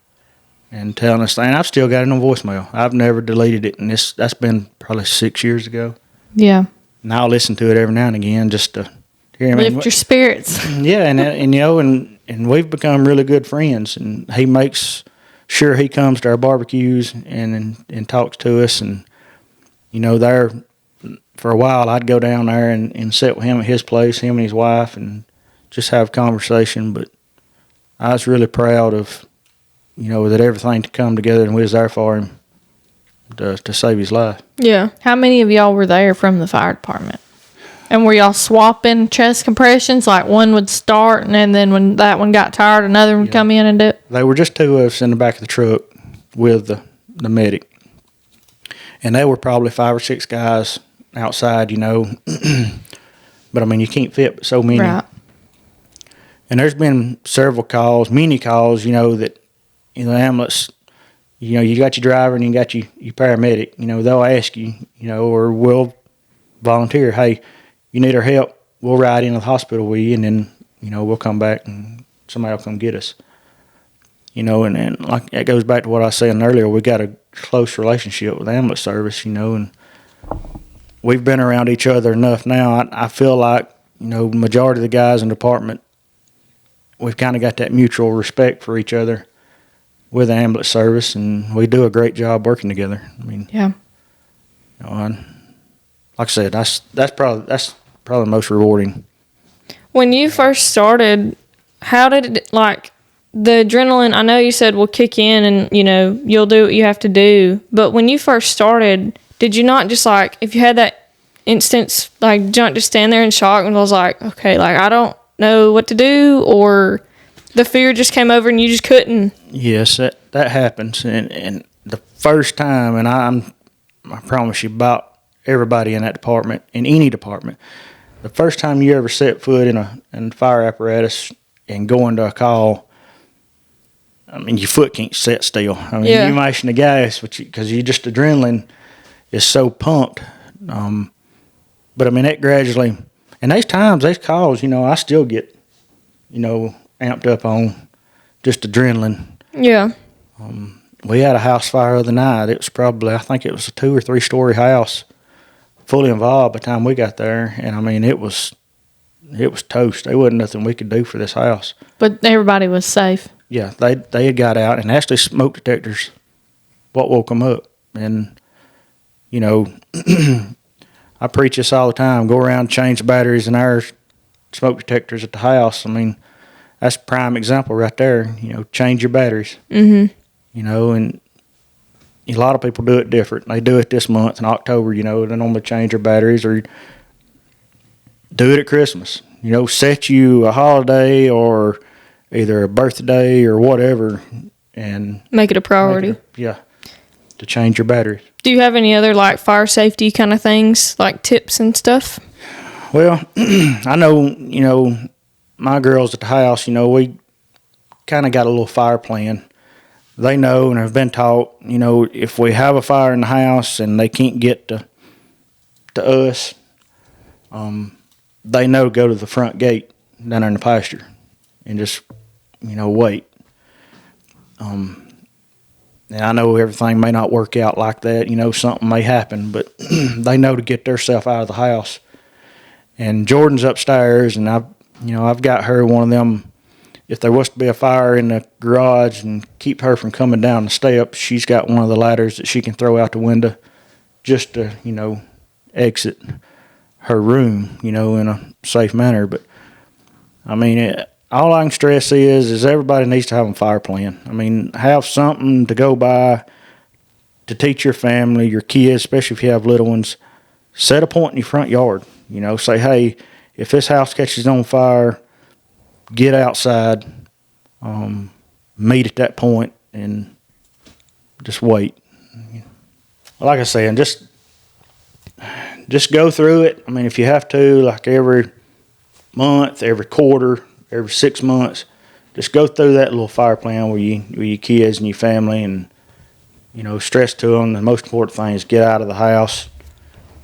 [SPEAKER 1] and telling us, and I've still got it on voicemail. I've never deleted it, and that's been probably 6 years ago.
[SPEAKER 2] Yeah.
[SPEAKER 1] And I'll listen to it every now and again just to hear him.
[SPEAKER 2] Lift your spirits.
[SPEAKER 1] Yeah, and you know, and we've become really good friends, and he makes sure he comes to our barbecues and talks to us, and you know, there for a while I'd go down there and sit with him at his place, him and his wife, and just have a conversation. But I was really proud of, you know, that everything to come together, and we was there for him to save his life.
[SPEAKER 3] Yeah.
[SPEAKER 2] How many of y'all were there from the fire department? And were y'all swapping chest compressions? Like one would start, and then when that one got tired, another one would come in and do it?
[SPEAKER 1] They were just two of us in the back of the truck with the medic. And they were probably 5 or 6 guys outside, you know. But, I mean, you can't fit but so many.
[SPEAKER 2] Right.
[SPEAKER 1] And there's been several calls, many calls, you know, that, you know, ambulance, you know, you got your driver and you got your paramedic. You know, they'll ask you, you know, or we'll volunteer, hey, you need our help, we'll ride into the hospital with you, and then, you know, we'll come back and somebody will come get us. You know, and like that goes back to what I was saying earlier, we got a close relationship with the ambulance service, you know, and we've been around each other enough now. I feel like, you know, the majority of the guys in the department, we've kind of got that mutual respect for each other with the ambulance service, and we do a great job working together. I mean,
[SPEAKER 2] Yeah.
[SPEAKER 1] You know, like I said, that's probably the most rewarding.
[SPEAKER 3] When you first started, how did it, like, the adrenaline, I know you said will kick in and, you know, you'll do what you have to do. But when you first started, did you not just, like, if you had that instance, like, just stand there in shock and was like, okay, like, I don't know what to do, or the fear just came over and you just couldn't?
[SPEAKER 1] Yes, that happens. And the first time, and I promise you, about everybody in that department, in any department, the first time you ever set foot in a fire apparatus and go into a call, I mean, your foot can't sit still. I mean,
[SPEAKER 3] Yeah.
[SPEAKER 1] you mashing the gas, because you just adrenaline is so pumped. But I mean, it gradually, and those times, those calls, I still get, amped up on just adrenaline.
[SPEAKER 3] Yeah.
[SPEAKER 1] We had a house fire the other night. It was probably, I think it was a 2 or 3 story house, fully involved by the time we got there. And I mean, it was toast. There wasn't nothing we could do for this house.
[SPEAKER 2] But everybody was safe.
[SPEAKER 1] Yeah, they had got out, and actually smoke detectors what woke them up. And, I preach this all the time. Go around and change the batteries in our smoke detectors at the house. I mean, that's a prime example right there. Change your batteries.
[SPEAKER 3] Mm-hmm.
[SPEAKER 1] And a lot of people do it different. They do it this month in October, they normally change their batteries, or do it at Christmas. Set you a holiday or either a birthday or whatever, and
[SPEAKER 3] Make it a priority.
[SPEAKER 1] To change your batteries.
[SPEAKER 3] Do you have any other like fire safety kind of things, like tips and stuff?
[SPEAKER 1] Well, I know, my girls at the house, we kind of got a little fire plan. They know and have been taught, if we have a fire in the house and they can't get to us, they know to go to the front gate down there in the pasture and just, wait. And I know everything may not work out like that, something may happen, but they know to get themselves out of the house. And Jordan's upstairs, and I've got her one of them. If there was to be a fire in the garage and keep her from coming down the steps, she's got one of the ladders that she can throw out the window just to, exit her room, in a safe manner. But I mean, all I can stress is everybody needs to have a fire plan. I mean, have something to go by to teach your family, your kids, especially if you have little ones. Set a point in your front yard. Say, hey, if this house catches on fire, get outside, meet at that point, and just wait. Like I said, just go through it. I mean, if you have to, like every month, every quarter, every 6 months, just go through that little fire plan with your kids and your family, and stress to them. The most important thing is get out of the house.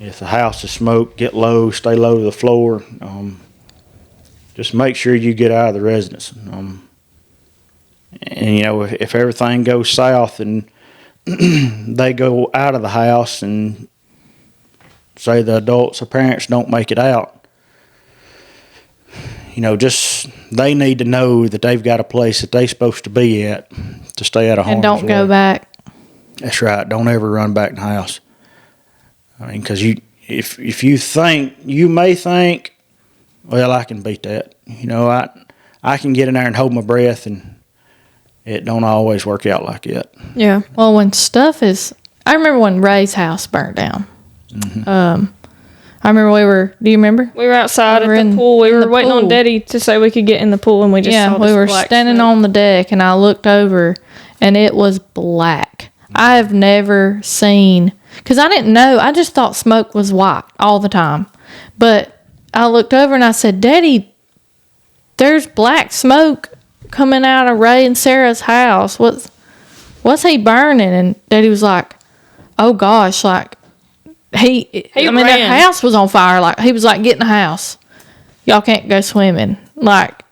[SPEAKER 1] If the house is smoke, get low, stay low to the floor. Just make sure you get out of the residence. If everything goes south and they go out of the house and say the adults or parents don't make it out, just they need to know that they've got a place that they're supposed to be at to stay out of harm's
[SPEAKER 2] And don't
[SPEAKER 1] way.
[SPEAKER 2] go back.
[SPEAKER 1] That's right. Don't ever run back in the house. I mean, because if you may think, well, I can beat that. I can get in there and hold my breath, and it don't always work out like that.
[SPEAKER 3] Yeah.
[SPEAKER 2] Well, when stuff is, I remember when Ray's house burnt down.
[SPEAKER 1] Mm-hmm.
[SPEAKER 2] I remember do you remember?
[SPEAKER 3] We were outside
[SPEAKER 2] We were
[SPEAKER 3] at the
[SPEAKER 2] in-
[SPEAKER 3] pool. We
[SPEAKER 2] in
[SPEAKER 3] were
[SPEAKER 2] the
[SPEAKER 3] waiting
[SPEAKER 2] pool.
[SPEAKER 3] on Daddy to say we could get in the pool, and we just
[SPEAKER 2] Yeah,
[SPEAKER 3] saw
[SPEAKER 2] we
[SPEAKER 3] this
[SPEAKER 2] were
[SPEAKER 3] black
[SPEAKER 2] standing
[SPEAKER 3] smoke.
[SPEAKER 2] on the deck, and I looked over, and it was black. I have never seen, because I didn't know. I just thought smoke was white all the time. But I looked over, and I said, Daddy, there's black smoke coming out of Ray and Sarah's house. What's he burning? And Daddy was like, oh, gosh, like, the
[SPEAKER 3] ran.
[SPEAKER 2] house was on fire. Like, he was like, get in the house. Y'all can't go swimming. Like,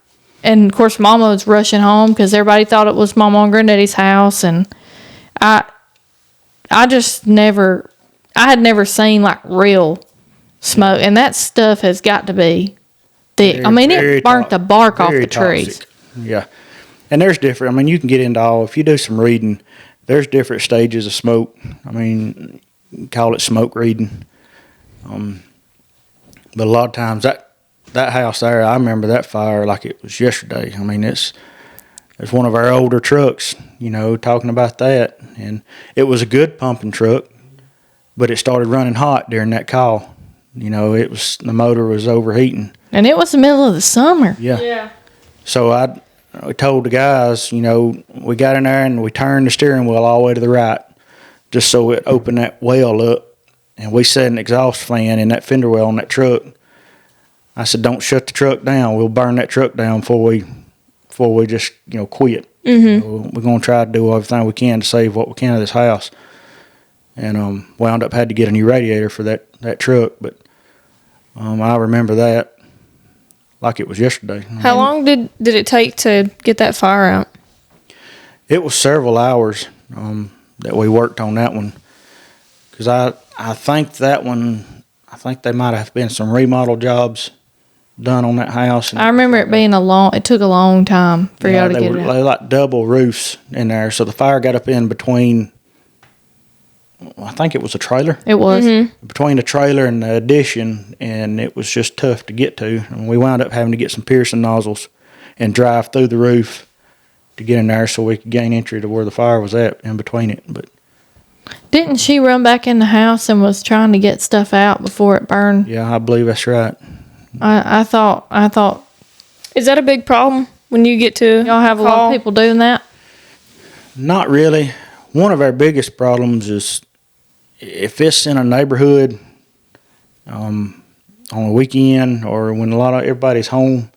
[SPEAKER 2] and of course, Mama was rushing home because everybody thought it was Mama and Granddaddy's house. And I had never seen like real smoke. And that stuff has got to be thick. It burnt the bark off the trees.
[SPEAKER 1] Toxic. Yeah. And there's different, you can get into all, if you do some reading, there's different stages of smoke. You can call it smoke reading. But a lot of times that house there, I remember that fire like it was yesterday. It's one of our older trucks, talking about that. And it was a good pumping truck, but it started running hot during that call. The motor was overheating.
[SPEAKER 2] And it was the middle of the summer.
[SPEAKER 1] Yeah.
[SPEAKER 3] Yeah.
[SPEAKER 1] So I told the guys, we got in there and we turned the steering wheel all the way to the right just so it opened that well up. And we set an exhaust fan in that fender well on that truck. I said, don't shut the truck down. We'll burn that truck down before we just, quit. We're going to try to do everything we can to save what we can of this house. And wound up had to get a new radiator for that truck. But I remember that like it was yesterday.
[SPEAKER 3] How long did it take to get that fire out?
[SPEAKER 1] It was several hours that we worked on that one. Because I think that one, I think there might have been some remodel jobs done on that house. And
[SPEAKER 2] I remember it being it took a long time for y'all to get it out.
[SPEAKER 1] They were like double roofs in there. So the fire got up in between, I think it was a trailer.
[SPEAKER 2] It was.
[SPEAKER 1] Between the trailer and the addition, and it was just tough to get to. And we wound up having to get some piercing nozzles and drive through the roof to get in there so we could gain entry to where the fire was at in between it. But
[SPEAKER 2] Didn't she run back in the house and was trying to get stuff out before it burned?
[SPEAKER 1] yeah, I believe that's right.
[SPEAKER 2] I thought
[SPEAKER 3] Is that a big problem when you get to
[SPEAKER 2] y'all have a lot of people doing that.
[SPEAKER 1] Not really. One of our biggest problems is if it's in a neighborhood on a weekend or when everybody's home,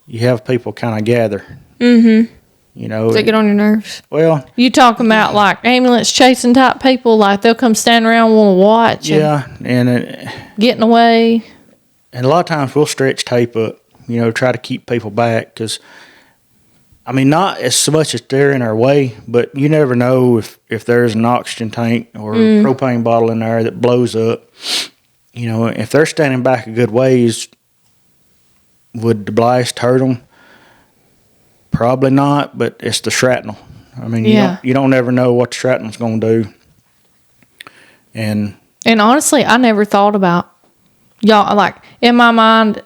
[SPEAKER 1] you have people kind of gather.
[SPEAKER 3] Mm-hmm.
[SPEAKER 1] You know,
[SPEAKER 3] Does it get on your nerves?
[SPEAKER 1] well,
[SPEAKER 2] You talking about like ambulance chasing type people, like they'll come stand around and want to watch
[SPEAKER 1] yeah, and
[SPEAKER 2] and getting away.
[SPEAKER 1] a lot of times we'll stretch tape up, try to keep people back because, I mean, not as much as they're in our way, but you never know if there's an oxygen tank or a propane bottle in there that blows up. If they're standing back a good ways, would the blast hurt them? Probably not, but it's the shrapnel. I mean, you don't ever know what the shrapnel's going to do. And
[SPEAKER 2] honestly, I never thought about y'all, like in my mind,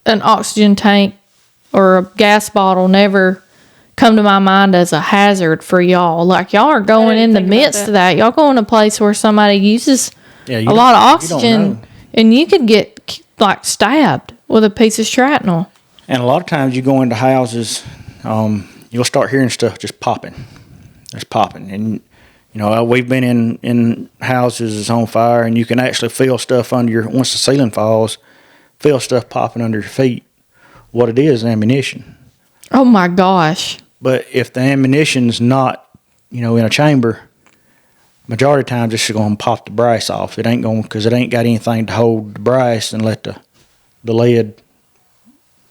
[SPEAKER 2] an oxygen tank or a gas bottle never come to my mind as a hazard for y'all. Like y'all are going in the midst of that. Y'all going to a place where somebody uses a lot of oxygen and you could get like stabbed with a piece of shrapnel.
[SPEAKER 1] And a lot of times you go into houses, you'll start hearing stuff just popping. It's popping. And, we've been in houses that's on fire, and you can actually feel stuff once the ceiling falls, feel stuff popping under your feet. What it is ammunition.
[SPEAKER 2] Oh, my gosh.
[SPEAKER 1] But if the ammunition's not, in a chamber, majority of times it's going to pop the brass off. It ain't going, because it ain't got anything to hold the brass and let the lead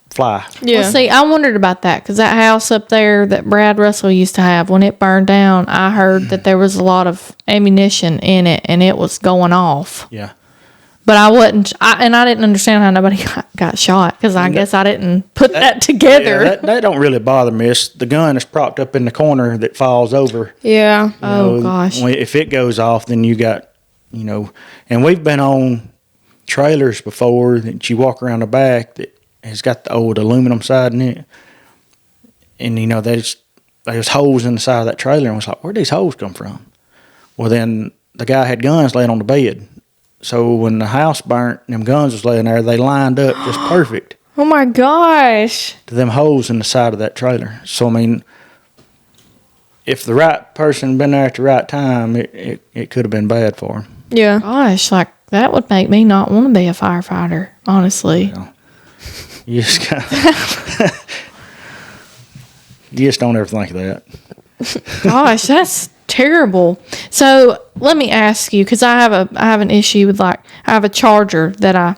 [SPEAKER 1] fly.
[SPEAKER 3] Yeah.
[SPEAKER 2] Well, see, I wondered about that because that house up there that Brad Russell used to have, when it burned down, I heard that there was a lot of ammunition in it and it was going off.
[SPEAKER 1] Yeah.
[SPEAKER 2] But I didn't understand how nobody got shot because I guess I didn't put that together.
[SPEAKER 1] Yeah, that don't really bother me. It's the gun is propped up in the corner that falls over.
[SPEAKER 3] Yeah.
[SPEAKER 2] Gosh.
[SPEAKER 1] If it goes off, then you got, and we've been on trailers before that you walk around the back that has got the old aluminum side in it. And, there's holes in the side of that trailer. And I was like, where'd these holes come from? Well, then the guy had guns laying on the bed. So when the house burnt and them guns was laying there, they lined up just perfect
[SPEAKER 3] Oh my gosh.
[SPEAKER 1] to them holes in the side of that trailer. So, I mean, if the right person been there at the right time, it could have been bad for him.
[SPEAKER 3] Yeah.
[SPEAKER 2] Gosh, like that would make me not want to be a firefighter, honestly.
[SPEAKER 1] You just you just don't ever think of that.
[SPEAKER 2] Gosh, that's terrible. So let me ask you, because I have an issue with I have a charger that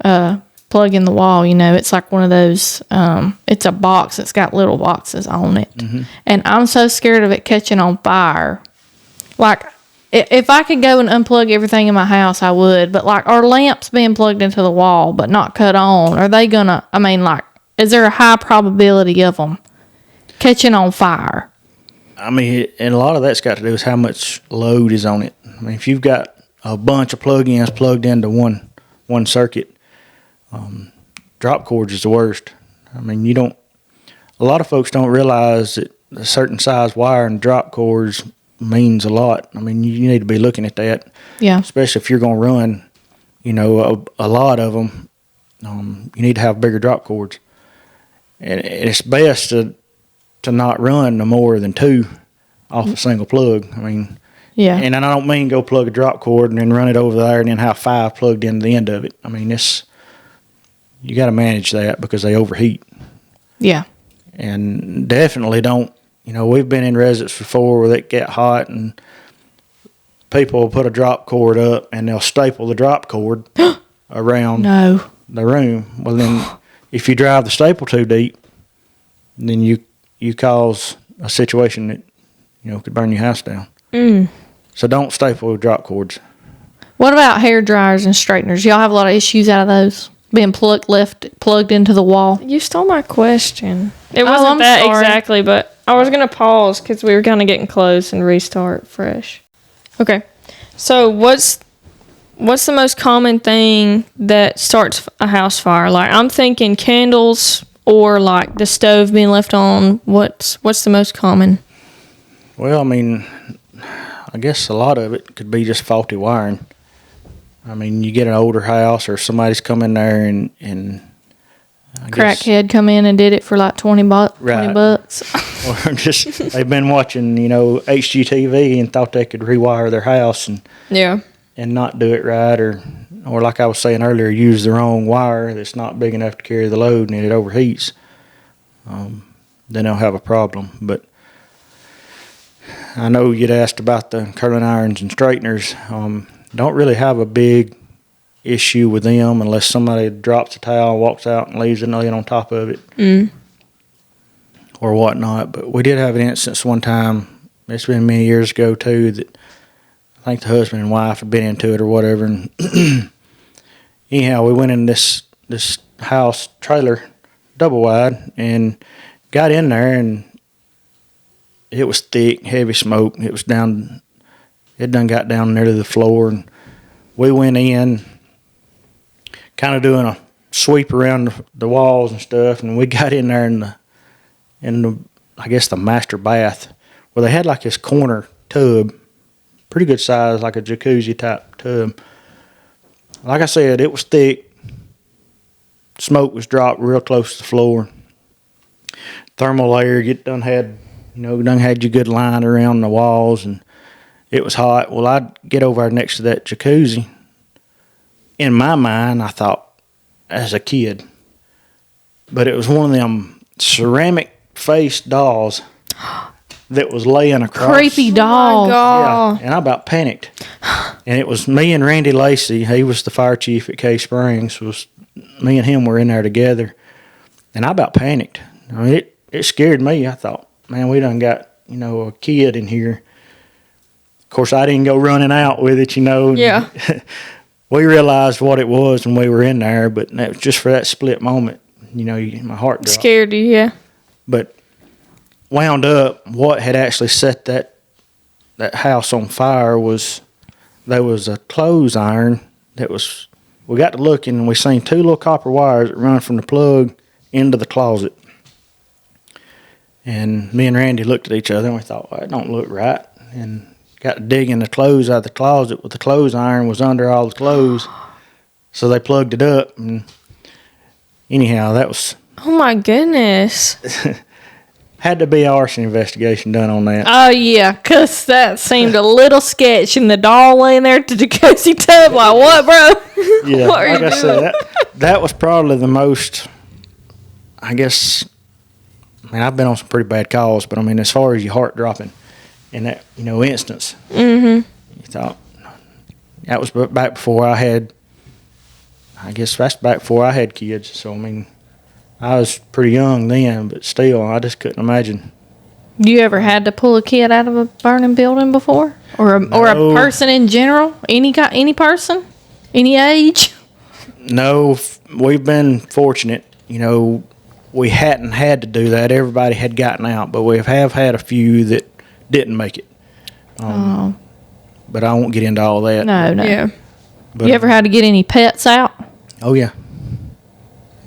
[SPEAKER 2] I plug in the wall. It's like one of those. It's a box that's got little boxes on it, and I'm so scared of it catching on fire. Like if I could go and unplug everything in my house, I would. But are lamps being plugged into the wall but not cut on? Are they gonna? I mean, is there a high probability of them catching on fire?
[SPEAKER 1] I mean, and a lot of that's got to do with how much load is on it. I mean, if you've got a bunch of plug-ins plugged into one circuit, drop cords is the worst. I mean, a lot of folks don't realize that a certain size wire and drop cords means a lot. I mean, you need to be looking at that.
[SPEAKER 2] Yeah.
[SPEAKER 1] Especially if you're going to run, a lot of them, you need to have bigger drop cords. And it's best to not run no more than 2 off a single plug. I mean,
[SPEAKER 2] Yeah.
[SPEAKER 1] and I don't mean go plug a drop cord and then run it over there and then have 5 plugged into the end of it. I mean, you got to manage that because they overheat.
[SPEAKER 2] Yeah.
[SPEAKER 1] And definitely don't, we've been in residence before where it get hot and people will put a drop cord up and they'll staple the drop cord around
[SPEAKER 2] No.
[SPEAKER 1] the room. Well, then if you drive the staple too deep, then you cause a situation that, could burn your house down. So don't staple drop cords.
[SPEAKER 2] What about hair dryers and straighteners? Y'all have a lot of issues out of those being plugged into the wall.
[SPEAKER 3] You stole my question. It wasn't
[SPEAKER 2] I'm
[SPEAKER 3] that
[SPEAKER 2] sorry.
[SPEAKER 3] exactly, but I was going to pause because we were kind of getting close and restart fresh. Okay. So what's the most common thing that starts a house fire? Like, I'm thinking candles or like the stove being left on. What's the most common?
[SPEAKER 1] Well, I mean, I guess a lot of it could be just faulty wiring. I mean, you get an older house or somebody's come in there and I guess,
[SPEAKER 2] Crackhead come in and did it for like 20 bucks.
[SPEAKER 1] Right.
[SPEAKER 2] 20 bucks.
[SPEAKER 1] or just they've been watching, HGTV and thought they could rewire their house and
[SPEAKER 3] Yeah.
[SPEAKER 1] not do it right, or like I was saying earlier, use the wrong wire that's not big enough to carry the load and it overheats. Then they'll have a problem. But I know you'd asked about the curling irons and straighteners. Don't really have a big issue with them unless somebody drops a towel, walks out, and leaves it laying on top of it or whatnot. But we did have an instance one time, it's been many years ago too, that I think the husband and wife had been into it or whatever. And anyhow, we went in this house trailer, double wide, and got in there, and it was thick, heavy smoke. It was down, it done got down near to the floor, and we went in, kind of doing a sweep around the walls and stuff, and we got in there in the I guess the master bath, where they had like this corner tub, pretty good size, like a jacuzzi type tub. Like I said, it was thick. Smoke was dropped real close to the floor. Thermal layer, done had you good line around the walls, and it was hot. Well, I'd get over there next to that jacuzzi. In my mind, I thought, as a kid, but it was one of them ceramic face dolls that was laying across.
[SPEAKER 2] Creepy
[SPEAKER 3] Oh
[SPEAKER 2] doll.
[SPEAKER 3] my God.
[SPEAKER 1] Yeah, and I about panicked. And it was me and Randy Lacey. He was the fire chief at Cave Springs. Me and him were in there together, and I about panicked. I mean, it scared me. I thought, man, we done got a kid in here. Of course, I didn't go running out with it,
[SPEAKER 3] Yeah.
[SPEAKER 1] We realized what it was when we were in there, but that was just for that split moment. My heart dropped.
[SPEAKER 3] Scared you, yeah.
[SPEAKER 1] But wound up, what had actually set that house on fire was there was a clothes iron that was. We got to looking and we seen two little copper wires that run from the plug into the closet. And me and Randy looked at each other and we thought, well, that don't look right. And got to digging the clothes out of the closet, but the clothes iron was under all the clothes. So they plugged it up. And anyhow, that was.
[SPEAKER 3] Oh my goodness.
[SPEAKER 1] Had to be an arson investigation done on that.
[SPEAKER 3] Oh yeah, cause that seemed a little sketch, and the doll laying there to the cozy tub. Like, what, bro?
[SPEAKER 1] Yeah,
[SPEAKER 3] What are
[SPEAKER 1] like
[SPEAKER 3] you
[SPEAKER 1] I said, that was probably the most, I guess, I've been on some pretty bad calls, but as far as your heart dropping in that, instance, you thought, that was back before I had, I guess that's back before I had kids. So, I was pretty young then, but still, I just couldn't imagine.
[SPEAKER 2] You ever had to pull a kid out of a burning building before, or a person in general? Any person, any age?
[SPEAKER 1] No, we've been fortunate. We hadn't had to do that. Everybody had gotten out, but we have had a few that didn't make it. But I won't get into all that.
[SPEAKER 2] No.
[SPEAKER 3] Yeah.
[SPEAKER 1] But,
[SPEAKER 2] You ever had to get any pets out?
[SPEAKER 1] Oh yeah.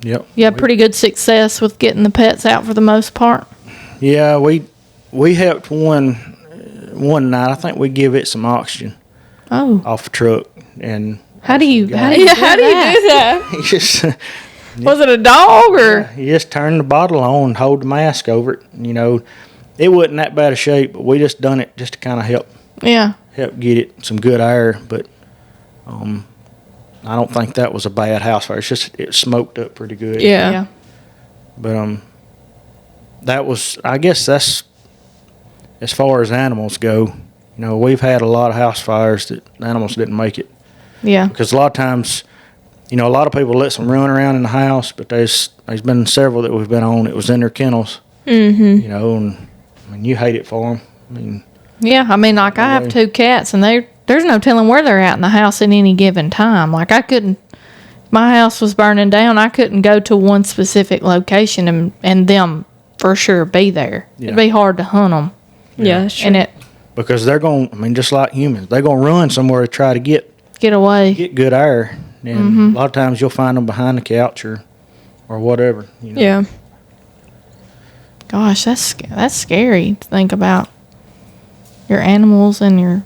[SPEAKER 1] Yep.
[SPEAKER 2] You had pretty good success with getting the pets out for the most part.
[SPEAKER 1] Yeah, we helped one night. I think we give it some oxygen
[SPEAKER 2] Oh,
[SPEAKER 1] off the truck, and
[SPEAKER 2] how do you?
[SPEAKER 3] How do you do that?
[SPEAKER 1] he just
[SPEAKER 3] Was it a dog or?
[SPEAKER 1] he just turned the bottle on and hold the mask over it. It wasn't that bad a shape, but we just done it just to kind of help
[SPEAKER 2] Yeah.
[SPEAKER 1] get it some good air. But I don't think that was a bad house fire. It's just it smoked up pretty good.
[SPEAKER 3] Yeah.
[SPEAKER 1] But I guess that's as far as animals go. You know, we've had a lot of house fires that animals didn't make it.
[SPEAKER 2] Yeah.
[SPEAKER 1] Because a lot of times, you know, a lot of people let them run around in the house, but there's been several that we've been on. It was in their kennels.
[SPEAKER 3] Mm-hmm.
[SPEAKER 1] You know, and I mean, you hate it for them. I mean,
[SPEAKER 2] Yeah, I mean, like, I have 2 cats, and there's no telling where they're at in the house at any given time. Like, my house was burning down. I couldn't go to one specific location and them for sure be there.
[SPEAKER 1] Yeah.
[SPEAKER 2] It'd be hard to hunt them.
[SPEAKER 3] Yeah, sure.
[SPEAKER 2] And it
[SPEAKER 1] because they're going. I mean, just like humans, they're going to run somewhere to try to get
[SPEAKER 2] away.
[SPEAKER 1] good air. And a lot of times you'll find them behind the couch or whatever. You know?
[SPEAKER 3] Yeah.
[SPEAKER 2] Gosh, that's scary to think about. Your animals and your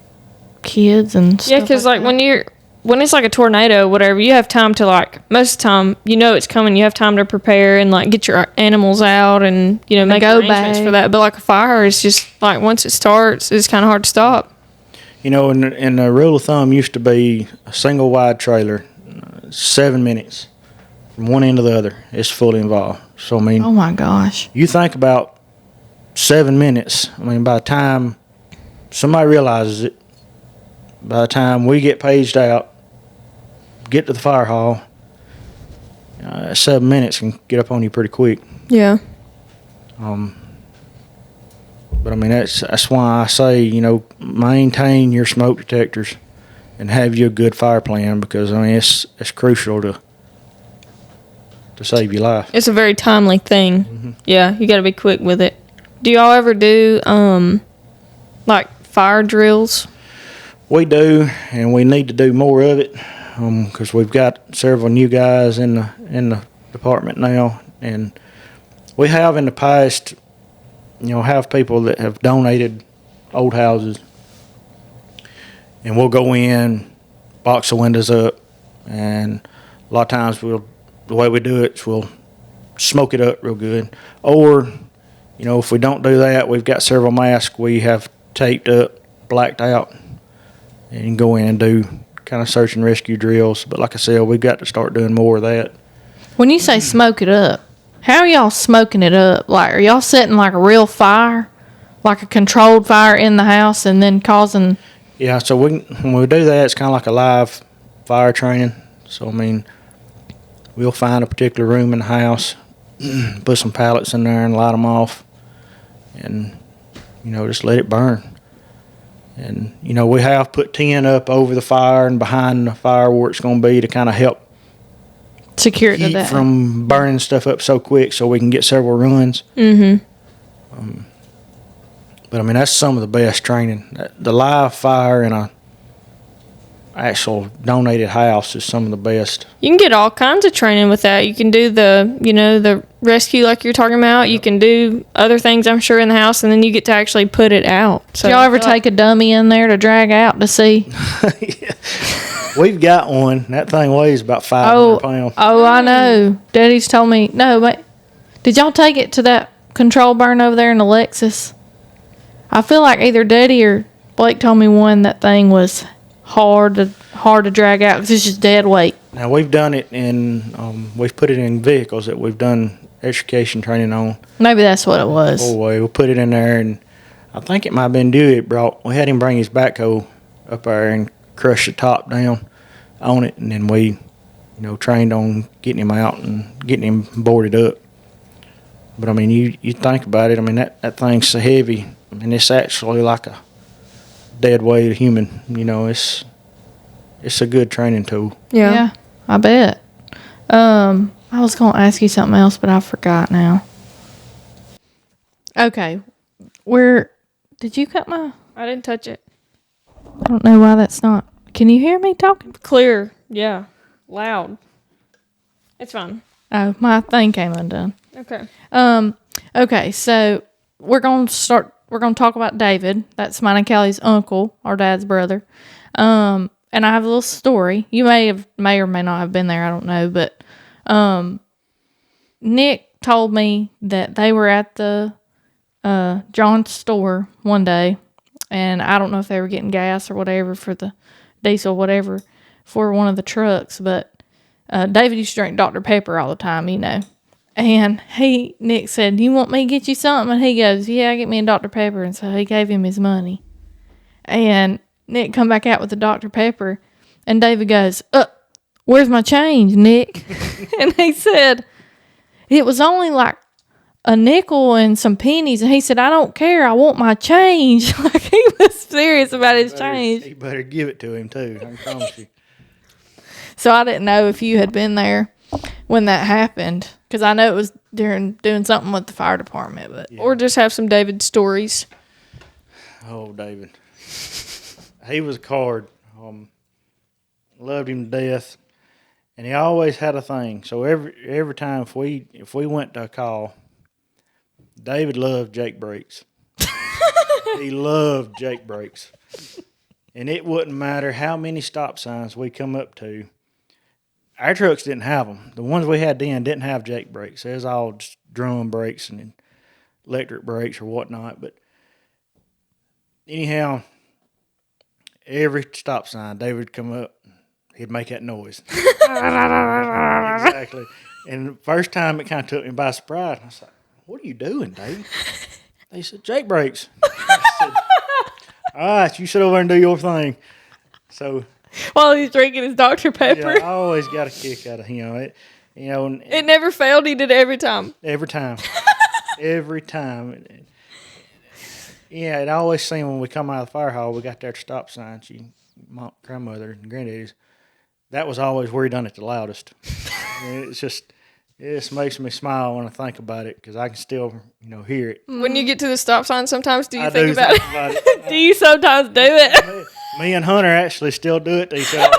[SPEAKER 2] kids and stuff.
[SPEAKER 3] Yeah, because like when it's like a tornado or whatever, you have time to like most of the time you know it's coming. You have time to prepare and like get your animals out and make
[SPEAKER 2] go
[SPEAKER 3] arrangements
[SPEAKER 2] bag.
[SPEAKER 3] for that. But like a fire, it's just like once it starts, it's kind of hard to stop.
[SPEAKER 1] You know, and the rule of thumb used to be a single wide trailer, 7 minutes from one end to the other. It's fully involved. So I mean,
[SPEAKER 2] Oh my gosh.
[SPEAKER 1] you think about 7 minutes. I mean, by the time somebody realizes it, by the time we get paged out, get to the fire hall, 7 minutes can get up on you pretty quick.
[SPEAKER 3] Yeah.
[SPEAKER 1] But I mean, that's why I say, maintain your smoke detectors and have you a good fire plan, because I mean it's crucial to save your life.
[SPEAKER 3] It's a very timely thing.
[SPEAKER 1] Mm-hmm.
[SPEAKER 3] Yeah, you got to be quick with it. Do y'all ever do like fire drills?
[SPEAKER 1] We do, and we need to do more of it, because we've got several new guys in the department now, and we have in the past, have people that have donated old houses, and we'll go in, box the windows up, and a lot of times the way we do it is we'll smoke it up real good. Or, if we don't do that, we've got several masks we have taped up, blacked out, and go in and do kind of search and rescue drills. But like I said, we've got to start doing more of that.
[SPEAKER 2] When you say smoke it up, how are y'all smoking it up? Like, are y'all setting like a real fire, like a controlled fire in the house, and then causing?
[SPEAKER 1] Yeah, so when we do that, it's kind of like a live fire training. So I mean, we'll find a particular room in the house, put some pallets in there and light them off, and just let it burn. And we have put tin up over the fire and behind the fire where it's going to be to kind of help
[SPEAKER 2] Secure it to
[SPEAKER 1] keep
[SPEAKER 2] that.
[SPEAKER 1] from burning stuff up so quick, so we can get several runs.
[SPEAKER 3] Mm-hmm.
[SPEAKER 1] But I mean, that's some of the best training. The live fire in a actual donated house is some of the best.
[SPEAKER 3] You can get all kinds of training with that. You can do the rescue like you're talking about. You can do other things, I'm sure, in the house, and then you get to actually put it out. So
[SPEAKER 2] Do y'all ever take a dummy in there to drag out to see?
[SPEAKER 1] Yeah. We've got one. That thing weighs about 500 pounds.
[SPEAKER 2] Oh, I know. Daddy's told me. No, wait. Did y'all take it to that control burn over there in the Lexus? I feel like either Daddy or Blake told me that thing was hard to drag out because it's just dead weight.
[SPEAKER 1] Now, we've done it we've put it in vehicles that we've done education training on.
[SPEAKER 2] Maybe that's what it was.
[SPEAKER 1] We'll put it in there, and I think it might have been Dewey we had him bring his backhoe up there and crush the top down on it, and then we, trained on getting him out and getting him boarded up. But I mean, you think about it, I mean, that thing's so heavy. I mean, it's actually like a dead weight of human. It's a good training tool.
[SPEAKER 2] Yeah, I bet. I was going to ask you something else, but I forgot now. Okay. Did you cut my?
[SPEAKER 3] I didn't touch it.
[SPEAKER 2] I don't know why that's not. Can you hear me talking?
[SPEAKER 3] Clear. Yeah. Loud. It's fine.
[SPEAKER 2] Oh, my thing came undone.
[SPEAKER 3] Okay.
[SPEAKER 2] Okay, so we're going to talk about David. That's mine and Callie's uncle, our dad's brother. And I have a little story. You may or may not have been there, I don't know, but Nick told me that they were at the John's store one day, and I don't know if they were getting gas or whatever for the diesel, whatever, for one of the trucks, but David used to drink Dr. Pepper all the time, And Nick said, "You want me to get you something?" And he goes, "Yeah, get me a Dr. Pepper." And so he gave him his money. And Nick come back out with the Dr. Pepper. And David goes, "Where's my change, Nick?" And he said, "It was only like a nickel and some pennies." And he said, "I don't care. I want my change." Like, he was serious about his change.
[SPEAKER 1] You better give it to him, too. I promise you.
[SPEAKER 2] So I didn't know if you had been there when that happened, because I know it was during doing something with the fire department. But
[SPEAKER 3] Or just have some David stories.
[SPEAKER 1] Oh, David. He was a card. Loved him to death. And he always had a thing. So every time if we went to a call, David loved Jake brakes. He loved Jake brakes. And it wouldn't matter how many stop signs we come up to. Our trucks didn't have them. The ones we had then didn't have Jake brakes. It was all just drum brakes and electric brakes or whatnot. But anyhow, every stop sign, David would come up, he'd make that noise. Exactly. And the first time it kind of took me by surprise. I was like, "What are you doing, David?" They said, "Jake brakes." I said, "All right, you sit over and do your thing." So
[SPEAKER 3] While he's drinking his Dr. Pepper.
[SPEAKER 1] yeah, I always got a kick out of him. And
[SPEAKER 3] It never failed. He did it every time.
[SPEAKER 1] every time. Every time. Yeah, it always seemed when we come out of the fire hall, we got there at the stop sign, my grandmother and granddaddy's, that was always where he done it the loudest. And it just makes me smile when I think about it, because I can still, hear it.
[SPEAKER 3] When you get to the stop sign, sometimes do you
[SPEAKER 1] I
[SPEAKER 3] think
[SPEAKER 1] do
[SPEAKER 3] about
[SPEAKER 1] think
[SPEAKER 3] it?
[SPEAKER 1] about it.
[SPEAKER 3] Do you sometimes do it?
[SPEAKER 1] Me and Hunter actually still do it to each other.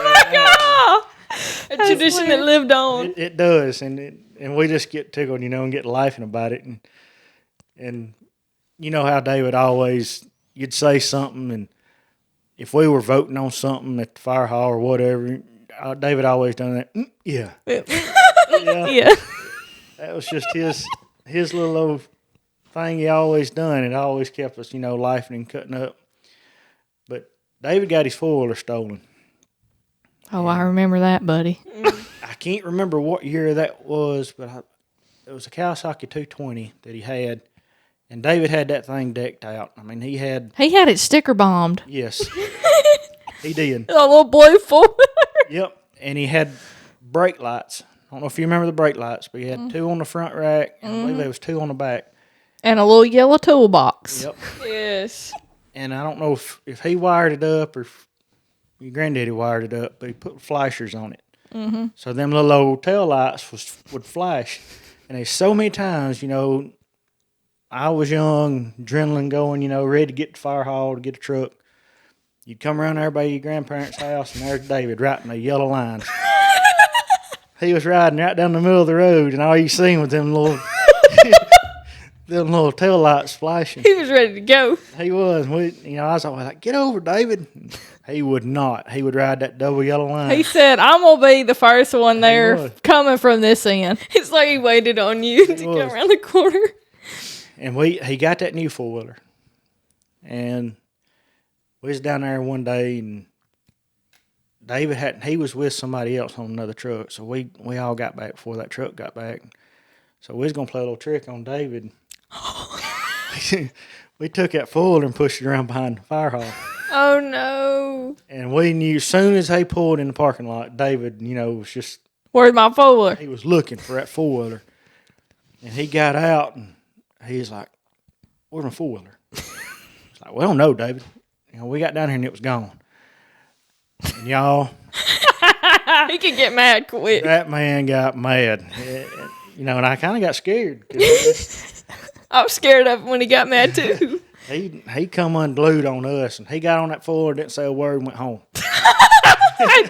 [SPEAKER 3] A tradition that lived on.
[SPEAKER 1] It does, and we just get tickled, and get laughing about it, and you know how David always, you'd say something, and if we were voting on something at the fire hall or whatever, David always done that. Yeah,
[SPEAKER 3] Yeah.
[SPEAKER 1] that was just his little old thing he always done. It always kept us, laughing and cutting up. But David got his four-wheeler stolen.
[SPEAKER 2] Oh, I remember that, buddy.
[SPEAKER 1] I can't remember what year that was, but it was a Kawasaki 220 that he had, and David had that thing decked out. I mean, he had
[SPEAKER 2] it sticker bombed.
[SPEAKER 1] Yes, he did.
[SPEAKER 3] A little blue four.
[SPEAKER 1] Yep, and he had brake lights. I don't know if you remember the brake lights, but he had two on the front rack, and I believe there was two on the back.
[SPEAKER 2] And a little yellow toolbox.
[SPEAKER 1] Yep.
[SPEAKER 3] Yes.
[SPEAKER 1] And I don't know if he wired it up or if your granddaddy wired it up, but he put flashers on it. Mm-hmm. So them little old tail lights would flash. And there's so many times, I was young, adrenaline going, ready to get to fire hall, to get a truck. You'd come around there by your grandparents' house, and there's David writing a yellow line. He was riding right down the middle of the road, and all you seen was them little tail lights flashing.
[SPEAKER 3] He was ready to go.
[SPEAKER 1] He was. I was always like, "Get over, David." He would not. He would ride that double yellow line.
[SPEAKER 3] He said, "I'm going to be the first one there
[SPEAKER 1] was.
[SPEAKER 3] coming from this end." It's like he waited on you to
[SPEAKER 1] was.
[SPEAKER 3] come around the corner.
[SPEAKER 1] And he got that new four-wheeler. And we was down there one day, and David he was with somebody else on another truck. So we all got back before that truck got back. So we was going to play a little trick on David. We took that four-wheeler and pushed it around behind the fire hall.
[SPEAKER 3] Oh, no.
[SPEAKER 1] And we knew as soon as they pulled in the parking lot, David, was just,
[SPEAKER 3] Where's my four-wheeler?
[SPEAKER 1] he was looking for that four-wheeler. And he got out, and he's like, "Where's my four-wheeler?" It's like, "We don't know, David. We got down here and it was gone." And y'all,
[SPEAKER 3] He could get mad quick.
[SPEAKER 1] that man got mad. And I kind of got scared. 'Cause
[SPEAKER 3] I was scared of him when he got mad, too.
[SPEAKER 1] he come unglued on us, and he got on that floor, didn't say a word, and went home.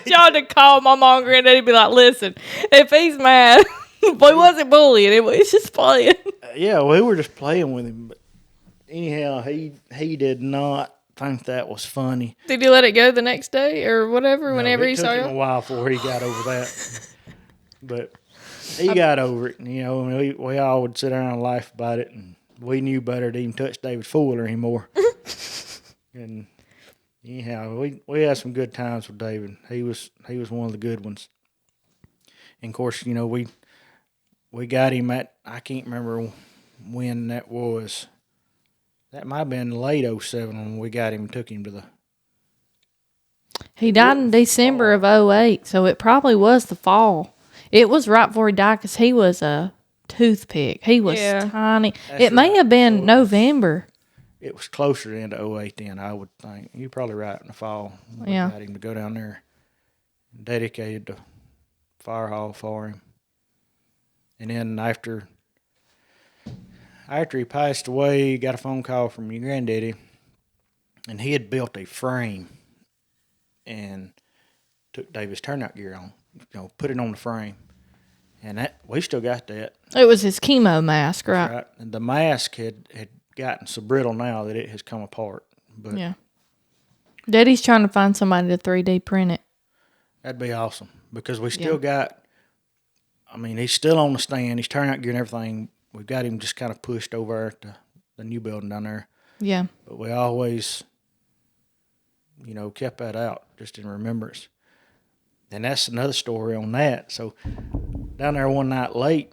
[SPEAKER 3] Y'all to call my mom and granddaddy and be like, "Listen, if he's mad, we wasn't bullying him. We was just playing."
[SPEAKER 1] Yeah, we were just playing with him. But anyhow, he did not think that was funny.
[SPEAKER 3] Did he let it go the next day or whatever, whenever
[SPEAKER 1] it
[SPEAKER 3] he
[SPEAKER 1] took
[SPEAKER 3] saw
[SPEAKER 1] him a
[SPEAKER 3] you?
[SPEAKER 1] while before he got over that. But he got over it. And, we all would sit around and laugh about it, and we knew better to even touch David Fuller anymore. And anyhow, we had some good times with David. He was one of the good ones. And of course, we we got him at, I can't remember when that was. That might have been late 07 when we got him and took him to the.
[SPEAKER 2] He died in December of 08, so it probably was the fall. It was right before he died because he was a toothpick. He was tiny. It may have been November.
[SPEAKER 1] It was closer into 08 then, I would think. You're probably right in the fall. We got him to go down there and dedicated the fire hall for him. And then after he passed away, he got a phone call from your granddaddy, and he had built a frame and took David's turnout gear on, put it on the frame. And that we still got that.
[SPEAKER 2] It was his chemo mask, right?
[SPEAKER 1] And the mask had gotten so brittle now that it has come apart. But
[SPEAKER 2] yeah. Daddy's trying to find somebody to 3D print it.
[SPEAKER 1] That'd be awesome because we still got, he's still on the stand. He's turnout gear and everything. We've got him just kind of pushed over at the new building down there. Yeah. But we always, kept that out just in remembrance. And that's another story on that. So down there one night late,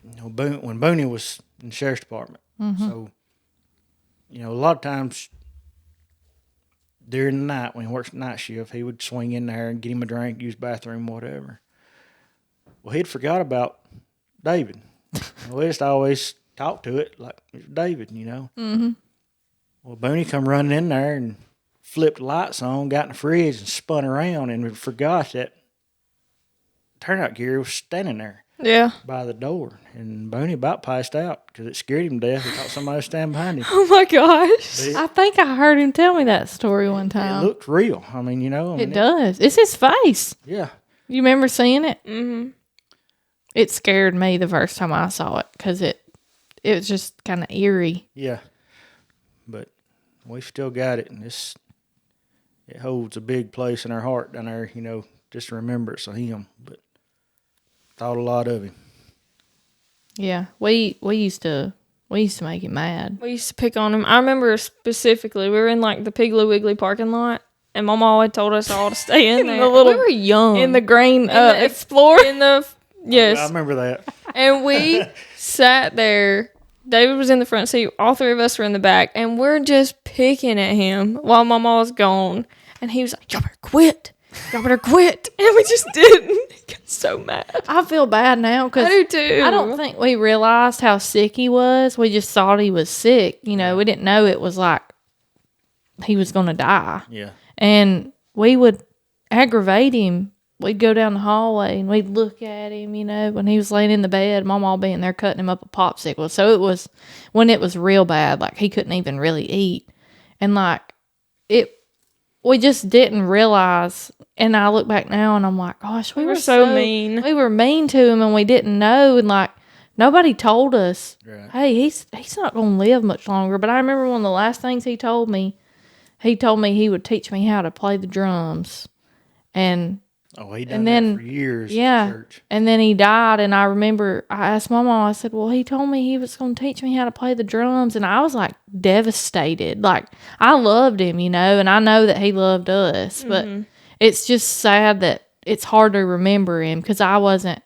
[SPEAKER 1] when Booney was in the sheriff's department. Mm-hmm. So, a lot of times during the night when he works night shift, he would swing in there and get him a drink, use the bathroom, whatever. Well, he'd forgot about David. We just always talk to it like it's David, Mm-hmm. Well, Booney come running in there and flipped the lights on, got in the fridge and spun around and forgot that turnout gear was standing there by the door. And Booney about passed out because it scared him to death. He thought somebody was standing behind him.
[SPEAKER 3] Oh, my gosh.
[SPEAKER 2] I think I heard him tell me that story one time.
[SPEAKER 1] It looked real.
[SPEAKER 2] It does. It's his face.
[SPEAKER 1] Yeah.
[SPEAKER 2] You remember seeing it?
[SPEAKER 3] Mm-hmm.
[SPEAKER 2] It scared me the first time I saw it because it was just kind of eerie.
[SPEAKER 1] Yeah. But we still got it, and it holds a big place in our heart down there, just a remembrance of him. But thought a lot of him.
[SPEAKER 2] Yeah, we used to make him mad.
[SPEAKER 3] We used to pick on him. I remember specifically, we were in like the Piggly Wiggly parking lot, and my mom had told us all to stay in there.
[SPEAKER 2] We were young.
[SPEAKER 3] In the green Explorer. Yes.
[SPEAKER 1] I remember that.
[SPEAKER 3] And we sat there. David was in the front seat. All three of us were in the back. And we're just picking at him while Mama was gone. And he was like, y'all better quit. Y'all better quit. And we just didn't. He got so mad.
[SPEAKER 2] I feel bad now because
[SPEAKER 3] I do too.
[SPEAKER 2] I don't think we realized how sick he was. We just thought he was sick. We didn't know it was like he was going to die.
[SPEAKER 1] Yeah.
[SPEAKER 2] And we would aggravate him. We'd go down the hallway and we'd look at him, when he was laying in the bed, Mama all being there cutting him up a popsicle. So it was when it was real bad, like he couldn't even really eat. And we just didn't realize. And I look back now and I'm like, gosh, we were so
[SPEAKER 3] mean.
[SPEAKER 2] We were mean to him and we didn't know. And nobody told us, hey, he's not going to live much longer. But I remember one of the last things he told me he would teach me how to play the drums. And
[SPEAKER 1] he done that for years.
[SPEAKER 2] Yeah.
[SPEAKER 1] At church.
[SPEAKER 2] And then he died, and I remember I asked my mom, I said, well, he told me he was going to teach me how to play the drums, and I was, devastated. I loved him, and I know that he loved us, but it's just sad that it's hard to remember him because I wasn't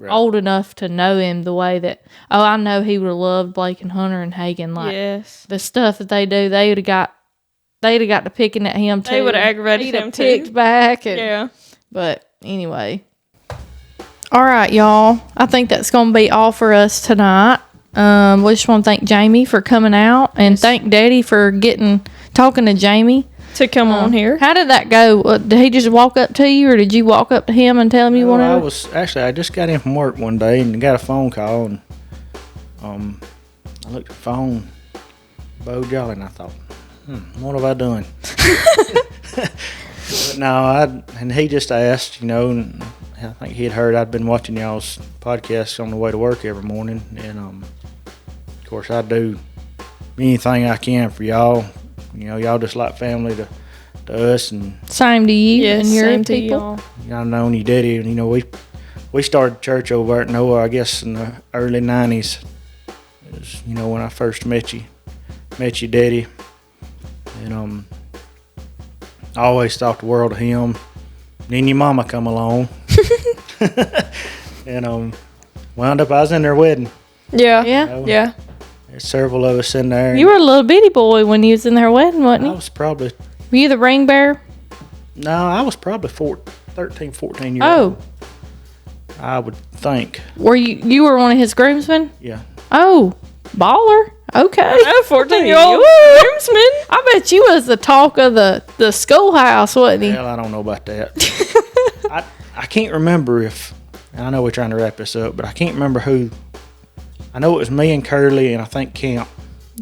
[SPEAKER 2] old enough to know him the way that, I know he would have loved Blake and Hunter and Hagen.
[SPEAKER 3] Yes.
[SPEAKER 2] The stuff that they do, they'd have got to picking at him, too.
[SPEAKER 3] They would have aggravated him, too.
[SPEAKER 2] Picked back. And, But anyway. All right, y'all. I think that's going to be all for us tonight. We just want to thank Jamey for coming out and thank Daddy for talking to Jamey.
[SPEAKER 3] To come on here.
[SPEAKER 2] How did that go? Did he just walk up to you or did you walk up to him and tell him you wanted to?
[SPEAKER 1] I just got in from work one day and got a phone call and I looked at the phone, Bo Jolly, and I thought, what have I done? But no, and he just asked, and I think he had heard I'd been watching y'all's podcast on the way to work every morning, and of course I do anything I can for y'all. Y'all just like family to us, and
[SPEAKER 2] same to you and your
[SPEAKER 3] same
[SPEAKER 2] people.
[SPEAKER 3] To y'all.
[SPEAKER 1] Y'all known your daddy, and we started church over at Noah, I guess in the early '90s. It was, when I first met your daddy, and I always thought the world of him. Then your mama come along. And wound up, I was in their wedding.
[SPEAKER 3] Yeah.
[SPEAKER 2] Yeah.
[SPEAKER 3] Yeah.
[SPEAKER 1] There's several of us in there.
[SPEAKER 2] You were a little bitty boy when you was in their wedding, wasn't
[SPEAKER 1] I
[SPEAKER 2] you?
[SPEAKER 1] was probably,
[SPEAKER 2] Were you the ring bearer?
[SPEAKER 1] no, I was probably 13, 14 years
[SPEAKER 2] Oh,
[SPEAKER 1] old. I would think.
[SPEAKER 2] were you were one of his groomsmen?
[SPEAKER 1] Yeah.
[SPEAKER 2] Oh, baller. Okay.
[SPEAKER 3] Oh, 14-year-old
[SPEAKER 2] Woo!
[SPEAKER 3] groomsman.
[SPEAKER 2] I bet you was the talk of the schoolhouse, wasn't he?
[SPEAKER 1] Hell, I don't know about that. I can't remember if, and I know we're trying to wrap this up, but I can't remember who. I know it was me and Curly and I think Camp.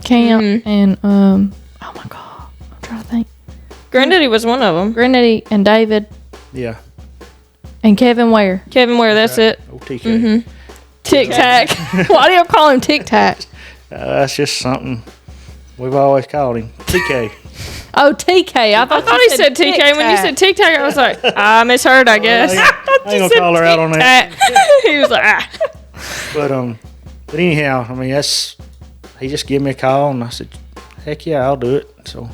[SPEAKER 2] Camp and oh my god, I'm trying to think.
[SPEAKER 3] Granddaddy was one of them.
[SPEAKER 2] Granddaddy and David
[SPEAKER 1] Yeah.
[SPEAKER 2] and Kevin Ware.
[SPEAKER 3] Kevin Ware, that's it.
[SPEAKER 1] OTK.
[SPEAKER 3] Tic Tac.
[SPEAKER 2] Why do you call him Tic Tac?
[SPEAKER 1] That's just something we've always called him. TK.
[SPEAKER 2] Oh, TK. I
[SPEAKER 3] I thought he said TK. When you said Tic Tac, I was like, I misheard, I guess.
[SPEAKER 1] I ain't gonna call her out on that.
[SPEAKER 3] He was like, ah.
[SPEAKER 1] But anyhow, I mean, he just gave me a call and I said, heck yeah, I'll do it. So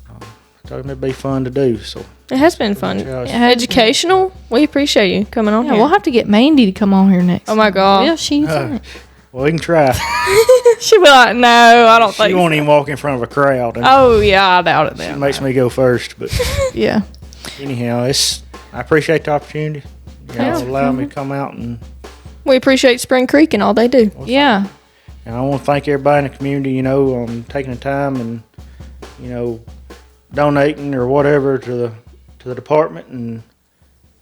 [SPEAKER 1] I told him it'd be fun to do. So
[SPEAKER 3] It has been fun.
[SPEAKER 1] Yeah,
[SPEAKER 3] Educational. We appreciate you coming on
[SPEAKER 2] Yeah,
[SPEAKER 3] here.
[SPEAKER 2] we'll have to get Mandy to come on here next.
[SPEAKER 3] Oh my God.
[SPEAKER 2] Yeah, she's in it.
[SPEAKER 1] well, we can try.
[SPEAKER 3] She'll be like, no, I don't
[SPEAKER 1] She
[SPEAKER 3] think
[SPEAKER 1] won't
[SPEAKER 3] so.
[SPEAKER 1] even walk in front of a crowd. And
[SPEAKER 3] Oh, yeah, I doubt it
[SPEAKER 1] it
[SPEAKER 3] then.
[SPEAKER 1] makes me go first. But
[SPEAKER 2] Yeah.
[SPEAKER 1] anyhow, I appreciate the opportunity.
[SPEAKER 2] Yeah.
[SPEAKER 1] Allow me to come out and
[SPEAKER 3] We appreciate Spring Creek and all they do.
[SPEAKER 2] Yeah.
[SPEAKER 1] I want to thank everybody in the community, taking the time and, donating or whatever to the department. And,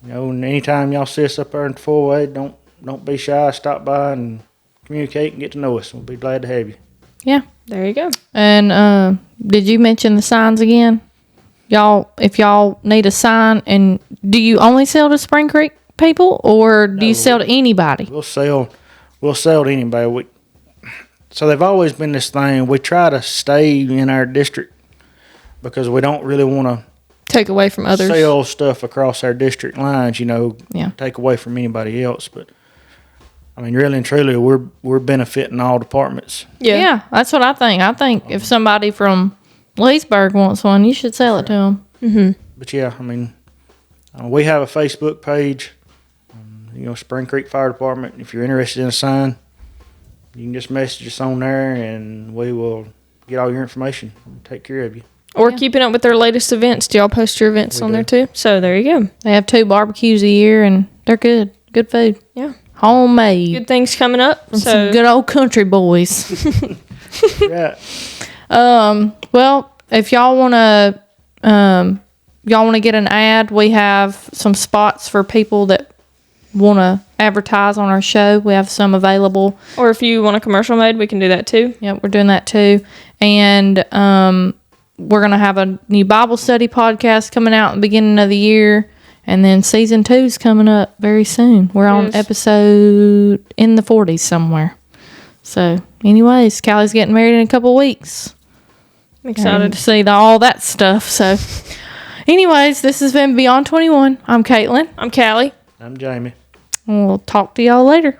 [SPEAKER 1] and anytime y'all see us up there in the four-way, don't be shy. Stop by and communicate and get to know us. We'll be glad to have you.
[SPEAKER 2] Yeah.
[SPEAKER 3] There you go.
[SPEAKER 2] And did you mention the signs again? Y'all, if y'all need a sign, and do you only sell to Spring Creek people, or do you sell to anybody?
[SPEAKER 1] We'll sell to anybody. So they've always been this thing. We try to stay in our district because we don't really want to
[SPEAKER 3] Take away from others.
[SPEAKER 1] sell stuff across our district lines,
[SPEAKER 2] Yeah.
[SPEAKER 1] take away from anybody else. But I mean, really and truly, we're benefiting all departments.
[SPEAKER 2] Yeah. That's what I think. I think if somebody from Leesburg wants one, you should sell it to them.
[SPEAKER 1] But yeah, I mean, we have a Facebook page, Spring Creek Fire Department. If you're interested in a sign, you can just message us on there, and we will get all your information and take care of you.
[SPEAKER 3] Or keeping up with their latest events. Do y'all post your events
[SPEAKER 1] We
[SPEAKER 3] on
[SPEAKER 1] do.
[SPEAKER 3] there too? So there you go.
[SPEAKER 2] They have 2 barbecues a year, and they're good. Good food.
[SPEAKER 3] Yeah.
[SPEAKER 2] Homemade.
[SPEAKER 3] Good things coming up.
[SPEAKER 2] From
[SPEAKER 3] So
[SPEAKER 2] some good old country boys.
[SPEAKER 1] Right.
[SPEAKER 2] Well, if y'all want to get an ad, we have some spots for people that want to advertise on our show. We have some available.
[SPEAKER 3] or if you want a commercial made, we can do that too.
[SPEAKER 2] Yep, we're doing that too. And we're going to have a new Bible study podcast coming out at the beginning of the year. And then season 2 is coming up very soon. We're on
[SPEAKER 3] Yes.
[SPEAKER 2] episode in the 40s somewhere. So, anyways, Callie's getting married in a couple weeks.
[SPEAKER 3] I'm excited.
[SPEAKER 2] To see all that stuff. So, anyways, this has been Beyond 21. I'm Caitlin.
[SPEAKER 3] I'm Callie.
[SPEAKER 1] I'm Jamie.
[SPEAKER 2] And we'll talk to y'all later.